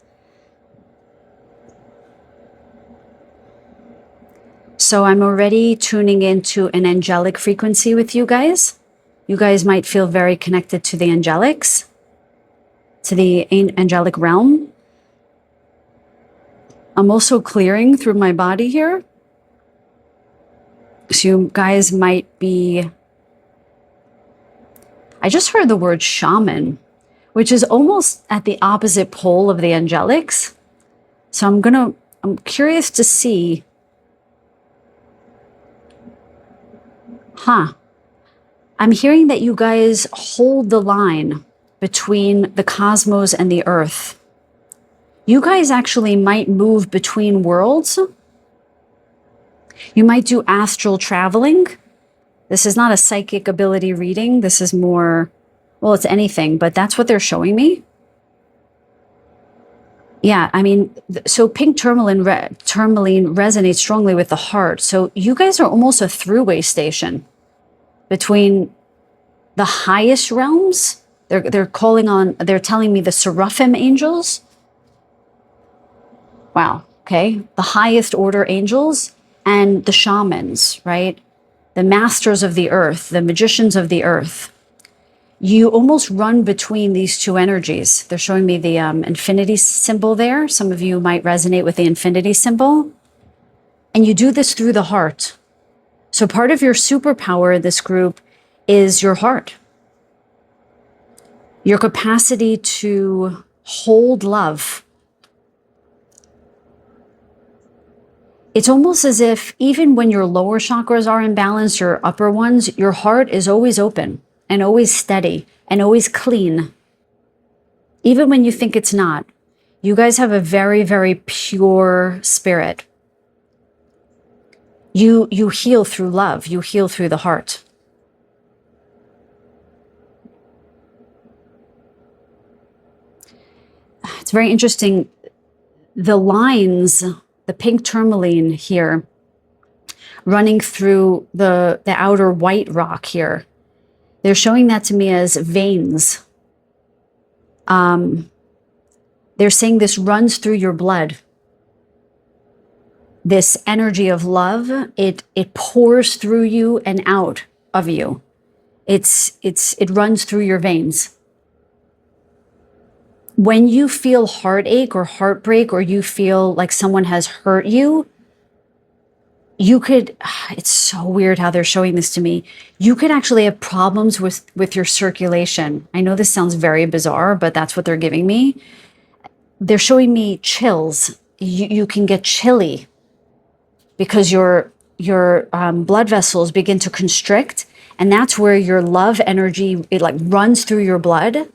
So I'm already tuning into an angelic frequency with you guys. You guys might feel very connected to the angelics, to the angelic realm. I'm also clearing through my body here. So you guys might be, I just heard the word shaman, which is almost at the opposite pole of the angelics. So I'm curious to see, I'm hearing that you guys hold the line between the cosmos and the earth. You guys actually might move between worlds. You might do astral traveling. This is not a psychic ability reading. This is more, well, it's anything, but that's what they're showing me. Yeah, I mean, so pink tourmaline resonates strongly with the heart. So you guys are almost a throughway station between the highest realms. They're telling me the seraphim angels. Wow, okay. The highest order angels and the shamans, right? The masters of the earth, the magicians of the earth. You almost run between these two energies. They're showing me the infinity symbol there. Some of you might resonate with the infinity symbol. And you do this through the heart. So part of your superpower in this group is your heart. Your capacity to hold love. It's almost as if even when your lower chakras are imbalanced, your upper ones, your heart is always open and always steady and always clean. Even when you think it's not. You guys have a very, very pure spirit. You heal through love. You heal through the heart. It's very interesting. The lines, the pink tourmaline here, running through the outer white rock here, they're showing that to me as veins. They're saying this runs through your blood. This energy of love, it pours through you and out of you. It runs through your veins. When you feel heartache or heartbreak, or you feel like someone has hurt you, you could, it's so weird how they're showing this to me. You could actually have problems with your circulation. I know this sounds very bizarre, but that's what they're giving me. They're showing me chills. You can get chilly because your blood vessels begin to constrict, and that's where your love energy, it like runs through your blood.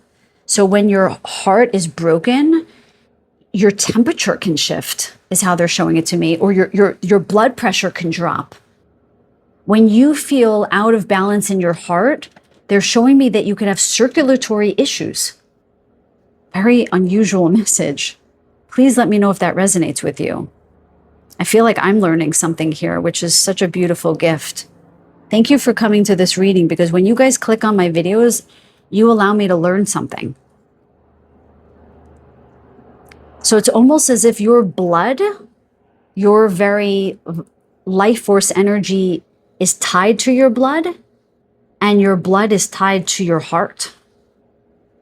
So when your heart is broken, your temperature can shift, is how they're showing it to me, or your blood pressure can drop. When you feel out of balance in your heart, they're showing me that you could have circulatory issues. Very unusual message. Please let me know if that resonates with you. I feel like I'm learning something here, which is such a beautiful gift. Thank you for coming to this reading, because when you guys click on my videos, you allow me to learn something. So it's almost as if your blood, your very life force energy is tied to your blood, and your blood is tied to your heart,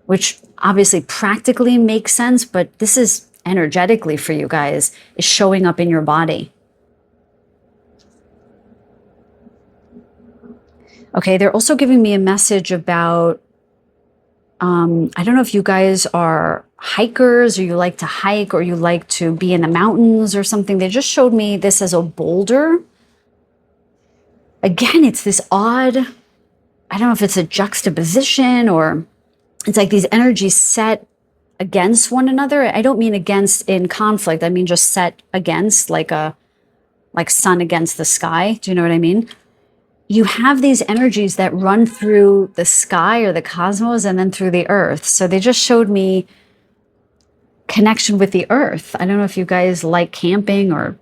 which obviously practically makes sense, but this is energetically for you guys, is showing up in your body. Okay, they're also giving me a message about, I don't know if you guys are hikers or you like to hike or you like to be in the mountains or something. They just showed me this as a boulder. Again, it's this odd, I don't know if it's a juxtaposition or it's like these energies set against one another. I don't mean against in conflict. I mean just set against, like sun against the sky. Do you know what I mean? You have these energies that run through the sky or the cosmos and then through the earth. So they just showed me connection with the earth. I don't know if you guys like camping or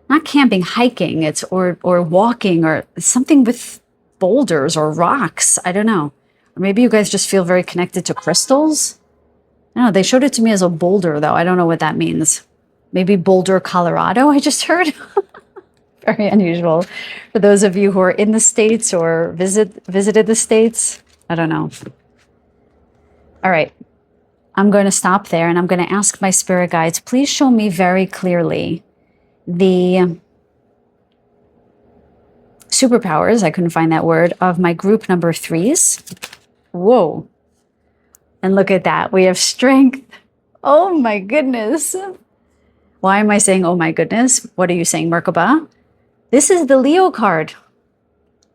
not camping, hiking, it's or walking or something with boulders or rocks. I don't know. Or maybe you guys just feel very connected to crystals. I don't know. They showed it to me as a boulder, though. I don't know what that means. Maybe Boulder, Colorado, I just heard. Very unusual for those of you who are in the States or visited the States. I don't know. All right. I'm going to stop there and I'm going to ask my spirit guides, please show me very clearly the superpowers, I couldn't find that word, of my group number 3s. Whoa. And look at that. We have strength. Oh my goodness. Why am I saying, oh my goodness? What are you saying, Merkaba? This is the Leo card.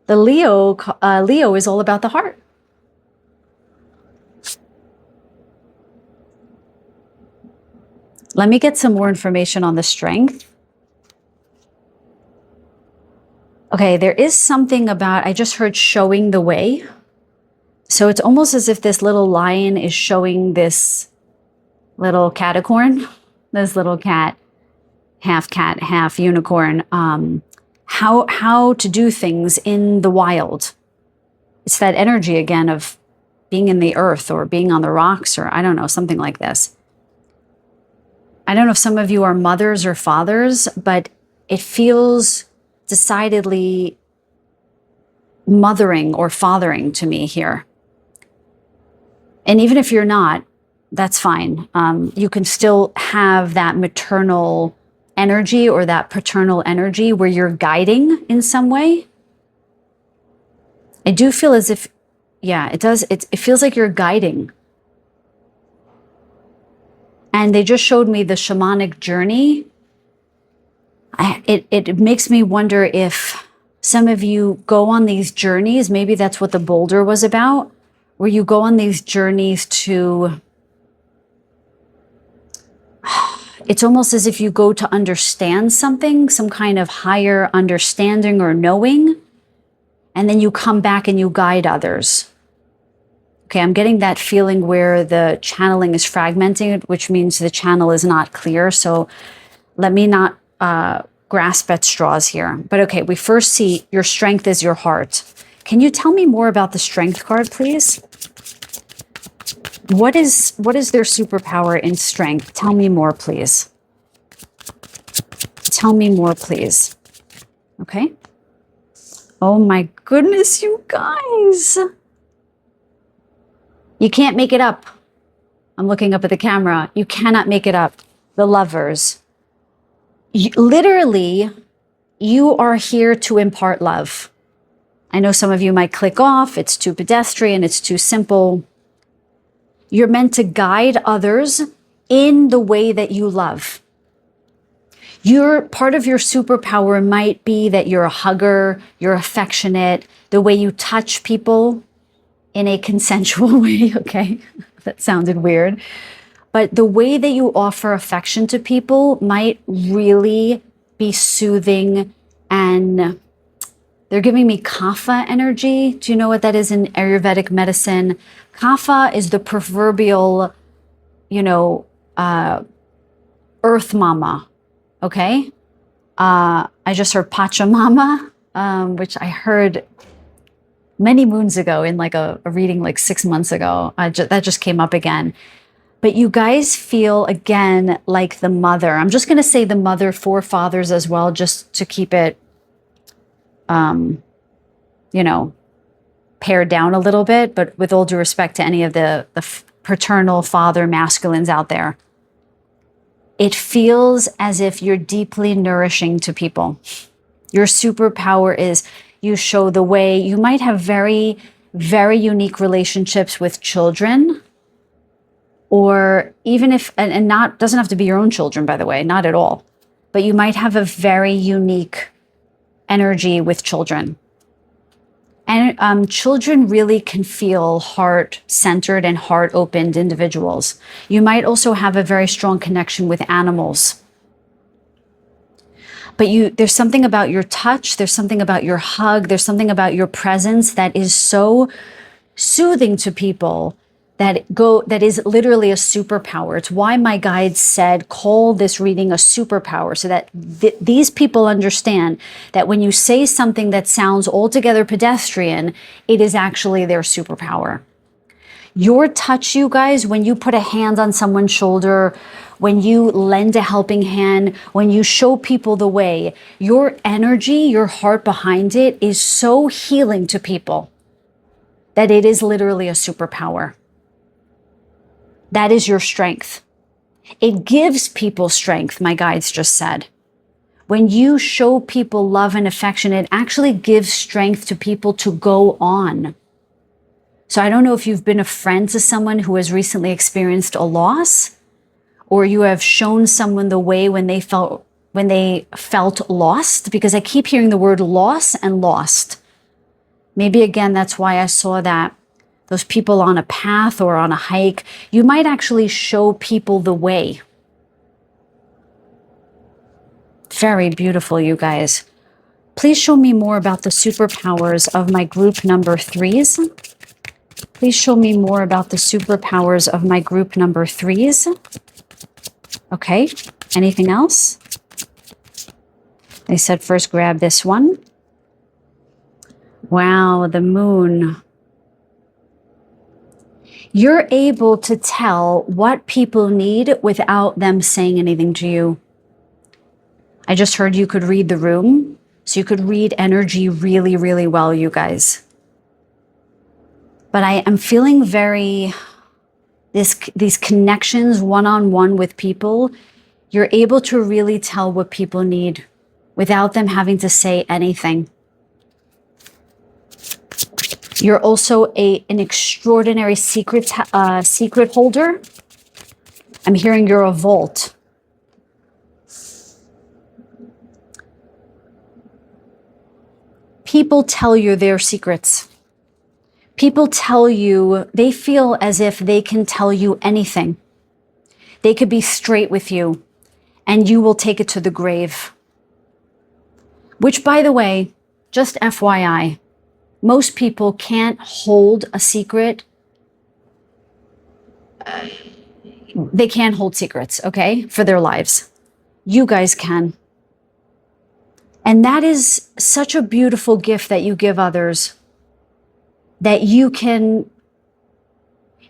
The Leo is all about the heart. Let me get some more information on the strength. Okay, there is something about, I just heard showing the way. So it's almost as if this little lion is showing this little catacorn, this little cat, half unicorn, how to do things in the wild. It's that energy again of being in the earth or being on the rocks or I don't know, something like this. I don't know if some of you are mothers or fathers, but it feels decidedly mothering or fathering to me here. And even if you're not, that's fine. You can still have that maternal energy or that paternal energy where you're guiding in some way. I do feel as if, yeah, it does. It feels like you're guiding. And they just showed me the shamanic journey. It makes me wonder if some of you go on these journeys, maybe that's what the boulder was about, where you go on these journeys to, it's almost as if you go to understand something, some kind of higher understanding or knowing, and then you come back and you guide others. Okay, I'm getting that feeling where the channeling is fragmenting, which means the channel is not clear. So let me not grasp at straws here. But okay, we first see your strength is your heart. Can you tell me more about the strength card, please? What is their superpower in strength? Tell me more, please. Tell me more, please. Okay. Oh my goodness, you guys. You can't make it up. I'm looking up at the camera. You cannot make it up. The Lovers. Literally, you are here to impart love. I know some of you might click off. It's too pedestrian. It's too simple. You're meant to guide others in the way that you love. Part of your superpower might be that you're a hugger, you're affectionate, the way you touch people in a consensual way, okay? That sounded weird. But the way that you offer affection to people might really be soothing, and they're giving me kapha energy. Do you know what that is in Ayurvedic medicine? Kapha is the proverbial, earth mama, okay? I just heard Pachamama, which I heard many moons ago in like a reading like 6 months ago. That just came up again. But you guys feel, again, like the mother. I'm just going to say the mother, forefathers as well, just to keep it, you know, pared down a little bit. But with all due respect to any of the paternal father masculines out there, it feels as if you're deeply nourishing to people. Your superpower is you show the way. You might have very, very unique relationships with children, or even if, and not, doesn't have to be your own children, by the way, not at all, but you might have a very unique energy with children. And children really can feel heart-centered and heart-opened individuals. You might also have a very strong connection with animals. But there's something about your touch, there's something about your hug, there's something about your presence that is so soothing to people that is literally a superpower. It's why my guides said, call this reading a superpower, so that these people understand that when you say something that sounds altogether pedestrian, it is actually their superpower. Your touch, you guys, when you put a hand on someone's shoulder, when you lend a helping hand, when you show people the way, your energy, your heart behind it is so healing to people that it is literally a superpower. That is your strength. It gives people strength, my guides just said. When you show people love and affection, it actually gives strength to people to go on. So I don't know if you've been a friend to someone who has recently experienced a loss, or you have shown someone the way when they felt lost, because I keep hearing the word loss and lost. Maybe again, that's why I saw that. Those people on a path or on a hike, you might actually show people the way. Very beautiful, you guys. Please show me more about the superpowers of my group number 3s. Please show me more about the superpowers of my group number 3s. Okay, anything else? They said first grab this one. Wow, the moon. You're able to tell what people need without them saying anything to you. I just heard you could read the room, so you could read energy really, really well, you guys. But I am feeling these connections one-on-one with people. You're able to really tell what people need without them having to say anything. You're also an extraordinary secret holder. I'm hearing you're a vault. People tell you their secrets. People tell you, they feel as if they can tell you anything. They could be straight with you, and you will take it to the grave. Which, by the way, just FYI, most people can't hold a secret. They can't hold secrets, okay, for their lives. You guys can. And that is such a beautiful gift that you give others, that you can.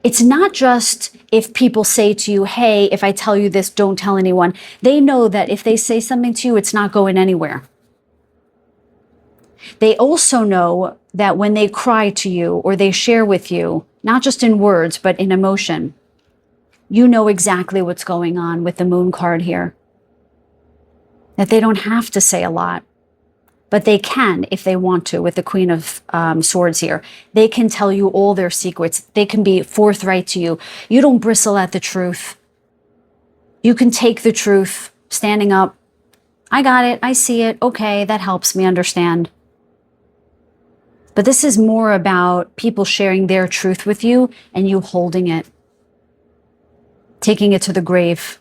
It's not just if people say to you, hey, if I tell you this, don't tell anyone. They know that if they say something to you, it's not going anywhere. They also know that when they cry to you or they share with you, not just in words, but in emotion, you know exactly what's going on with the moon card here. That they don't have to say a lot, but they can if they want to with the Queen of Swords here. They can tell you all their secrets. They can be forthright to you. You don't bristle at the truth. You can take the truth, standing up. I got it. I see it. Okay, that helps me understand. But this is more about people sharing their truth with you and you holding it, taking it to the grave.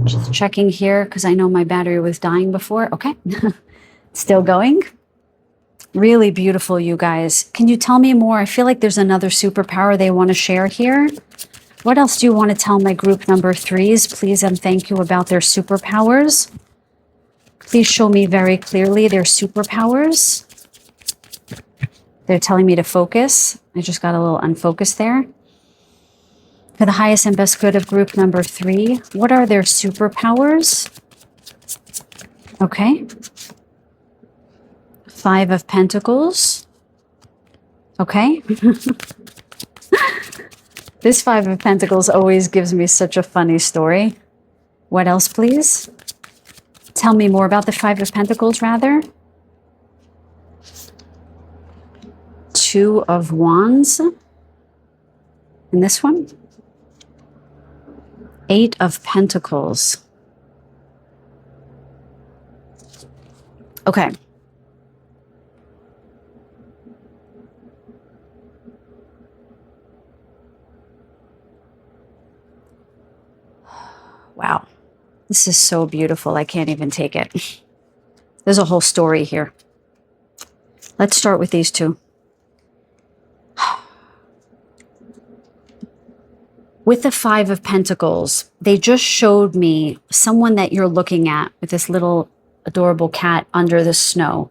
Just checking here because I know my battery was dying before. Okay, still going. Really beautiful, you guys. Can you tell me more? I feel like there's another superpower they want to share here. What else do you want to tell my group number 3s, please, and thank you, about their superpowers? Please show me very clearly their superpowers. They're telling me to focus. I just got a little unfocused there. For the highest and best good of group number 3, what are their superpowers? Okay. 5 of Pentacles. Okay. This 5 of Pentacles always gives me such a funny story. What else, please? Tell me more about the 5 of Pentacles, rather. 2 of Wands. And this one? 8 of Pentacles. Okay. Wow. This is so beautiful. I can't even take it. There's a whole story here. Let's start with these two. With the 5 of Pentacles, they just showed me someone that you're looking at with this little adorable cat under the snow.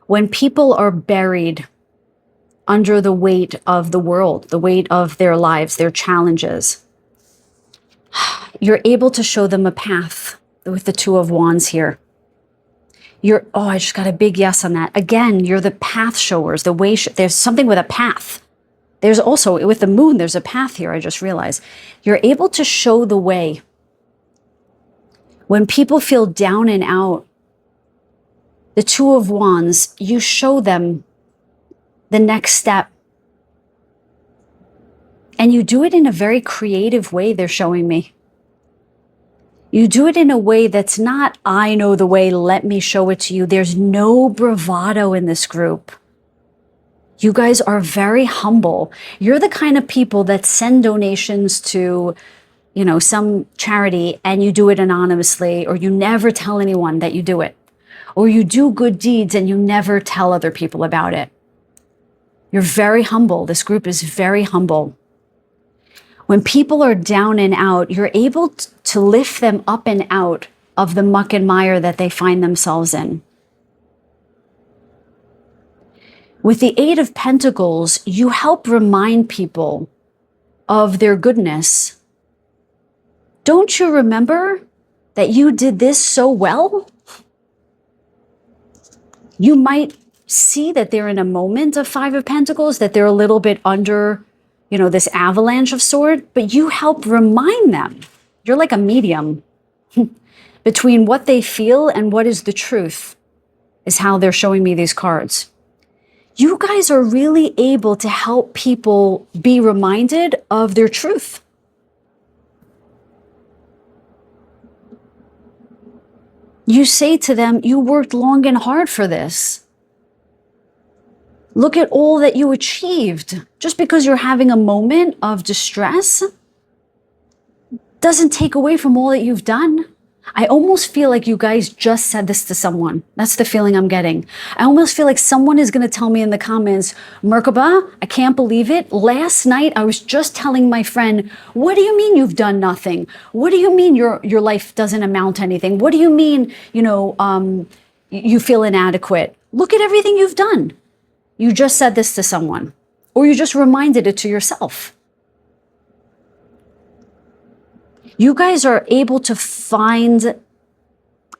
When people are buried under the weight of the world, the weight of their lives, their challenges, you're able to show them a path with the 2 of Wands here. Oh, I just got a big yes on that. Again, you're the path showers, the way, there's something with a path. There's also, with the moon, there's a path here, I just realized. You're able to show the way. When people feel down and out, the 2 of Wands, you show them the next step. And you do it in a very creative way, they're showing me. You do it in a way that's not, I know the way, let me show it to you. There's no bravado in this group. You guys are very humble. You're the kind of people that send donations to, you know, some charity and you do it anonymously, or you never tell anyone that you do it. Or you do good deeds and you never tell other people about it. You're very humble. This group is very humble. When people are down and out, you're able to lift them up and out of the muck and mire that they find themselves in. With the 8 of Pentacles, you help remind people of their goodness. Don't you remember that you did this so well? You might see that they're in a moment of 5 of Pentacles, that they're a little bit under, you know, this avalanche of sword, but you help remind them. You're like a medium between what they feel and what is the truth, is how they're showing me these cards. You guys are really able to help people be reminded of their truth. You say to them, you worked long and hard for this. Look at all that you achieved. Just because you're having a moment of distress doesn't take away from all that you've done. I almost feel like you guys just said this to someone. That's the feeling I'm getting. I almost feel like someone is going to tell me in the comments, Merkaba, I can't believe it. Last night, I was just telling my friend, what do you mean you've done nothing? What do you mean your life doesn't amount to anything? What do you mean, you feel inadequate? Look at everything you've done. You just said this to someone, or you just reminded it to yourself. You guys are able to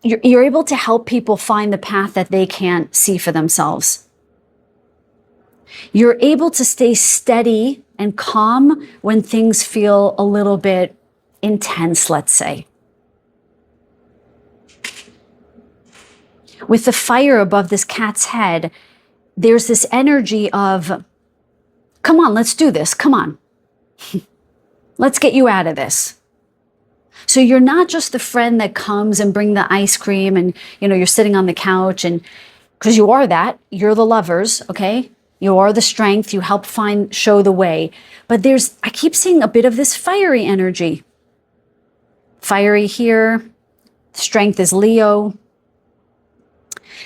you're able to help people find the path that they can't see for themselves. You're able to stay steady and calm when things feel a little bit intense, let's say. With the fire above this cat's head, there's this energy of, come on, let's do this. Come on. Let's get you out of this. So you're not just the friend that comes and bring the ice cream and, you're sitting on the couch, and because you are that, you're the lovers, okay? You are the strength, you help show the way. But I keep seeing a bit of this fiery energy. Fiery here, strength is Leo.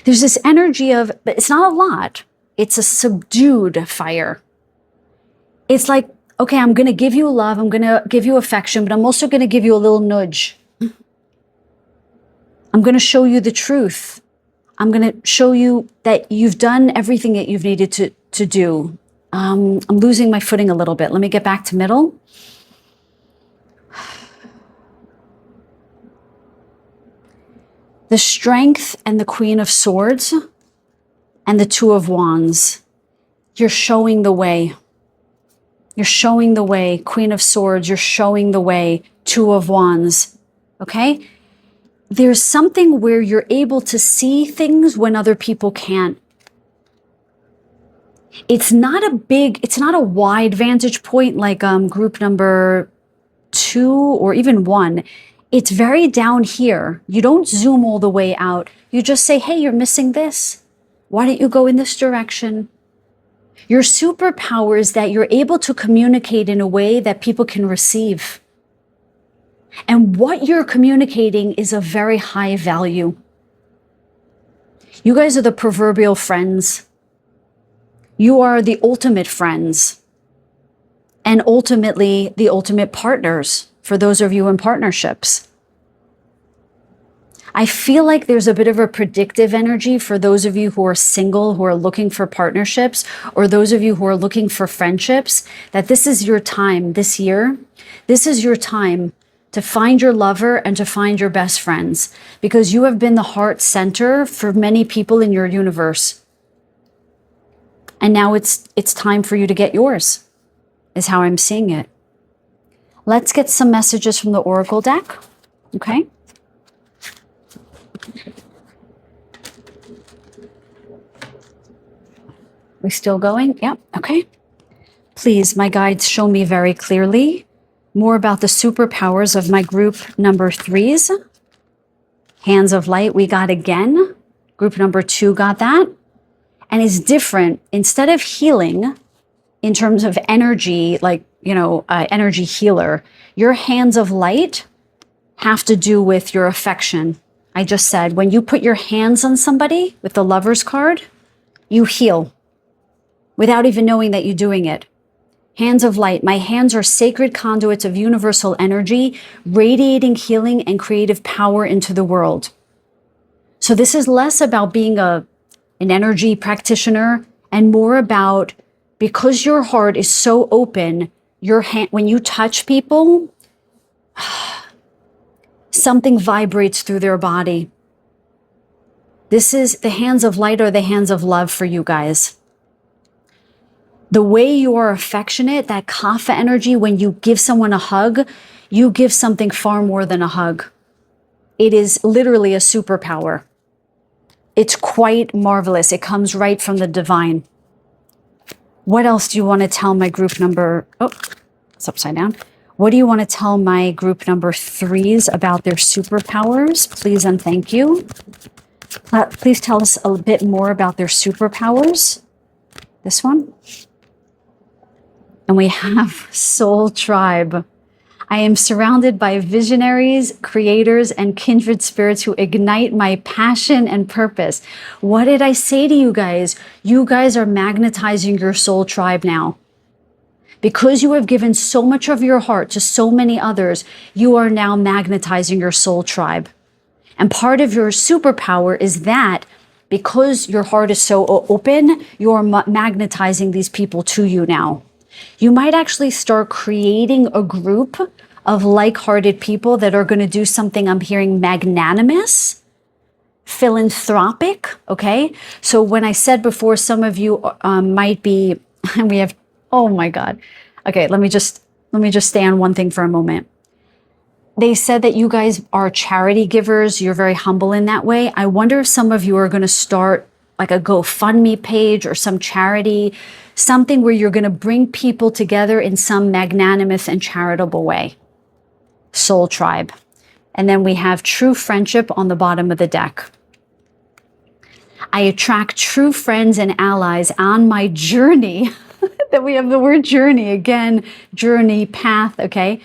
There's this energy of, but it's not a lot. It's a subdued fire. It's like, okay, I'm going to give you love. I'm going to give you affection, but I'm also going to give you a little nudge. I'm going to show you the truth. I'm going to show you that you've done everything that you've needed to do. I'm losing my footing a little bit. Let me get back to middle. The Strength and the Queen of Swords and the Two of Wands. You're showing the way. You're showing the way. Queen of Swords, you're showing the way. Two of Wands. Okay? There's something where you're able to see things when other people can't. It's not a wide vantage point like group number 2 or even 1. It's very down here. You don't zoom all the way out. You just say, hey, you're missing this. Why don't you go in this direction? Your superpower is that you're able to communicate in a way that people can receive. And what you're communicating is of very high value. You guys are the proverbial friends. You are the ultimate friends. And ultimately, the ultimate partners for those of you in partnerships. I feel like there's a bit of a predictive energy for those of you who are single, who are looking for partnerships, or those of you who are looking for friendships, that this is your time this year. This is your time to find your lover and to find your best friends, because you have been the heart center for many people in your universe. And now it's time for you to get yours, is how I'm seeing it. Let's get some messages from the Oracle deck, okay? We still going? Yep, okay. Please, my guides, show me very clearly more about the superpowers of my group number 3s. Hands of Light, we got again. Group number 2 got that. And it's different. Instead of healing in terms of energy, like, energy healer, your Hands of Light have to do with your affection. I just said, when you put your hands on somebody with the Lover's card, you heal without even knowing that you're doing it. Hands of Light. My hands are sacred conduits of universal energy, radiating healing and creative power into the world. So this is less about being an energy practitioner and more about, because your heart is so open, your hand, when you touch people, something vibrates through their body. This is the Hands of Light, or the hands of love for you guys. The way you are affectionate, that kapha energy, when you give someone a hug, you give something far more than a hug. It is literally a superpower. It's quite marvelous. It comes right from the divine. What else do you want to tell my group number? Oh, it's upside down. What do you want to tell my group number 3s about their superpowers? Please and thank you. Please tell us a bit more about their superpowers. This one. And we have Soul Tribe. I am surrounded by visionaries, creators, and kindred spirits who ignite my passion and purpose. What did I say to you guys? You guys are magnetizing your soul tribe now. Because you have given so much of your heart to so many others, you are now magnetizing your soul tribe. And part of your superpower is that because your heart is so open, you're magnetizing these people to you now. You might actually start creating a group of like-hearted people that are going to do something, I'm hearing, magnanimous, philanthropic, okay? So when I said before, some of you might be, we have, oh my God. Okay, let me just stay on one thing for a moment. They said that you guys are charity givers. You're very humble in that way. I wonder if some of you are going to start like a GoFundMe page or some charity, something where you're going to bring people together in some magnanimous and charitable way. Soul Tribe. And then we have True Friendship on the bottom of the deck. I attract true friends and allies on my journey. That we have the word journey again, journey, path, okay?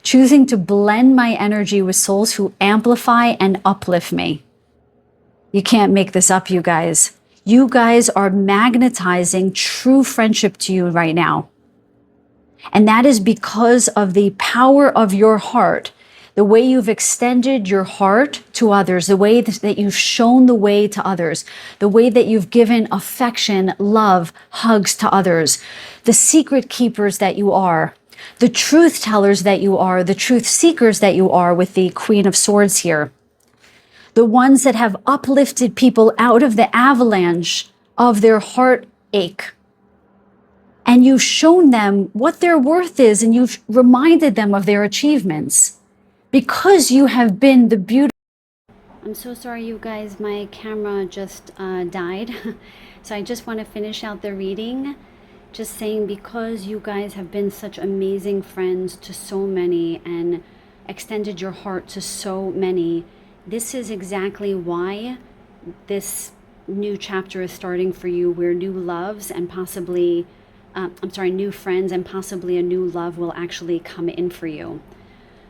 Choosing to blend my energy with souls who amplify and uplift me. You can't make this up, you guys. You guys are magnetizing true friendship to you right now. And that is because of the power of your heart, the way you've extended your heart to others, the way that you've shown the way to others, the way that you've given affection, love, hugs to others, the secret keepers that you are, the truth tellers that you are, the truth seekers that you are with the Queen of Swords here. the ones that have uplifted people out of the avalanche of their heartache. And you've shown them what their worth is, and you've reminded them of their achievements because you have been the beautiful. I'm so sorry, you guys, my camera just died. So I just want to finish out the reading, just saying, because you guys have been such amazing friends to so many and extended your heart to so many, this is exactly why this new chapter is starting for you, where new loves and possibly, new friends and possibly a new love will actually come in for you.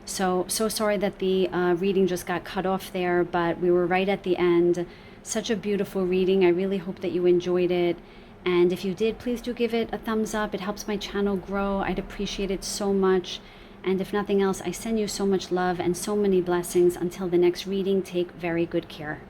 So sorry that the reading just got cut off there, but we were right at the end. Such a beautiful reading. I really hope that you enjoyed it. And if you did, please do give it a thumbs up. It helps my channel grow. I'd appreciate it so much. And if nothing else, I send you so much love and so many blessings. Until the next reading, take very good care.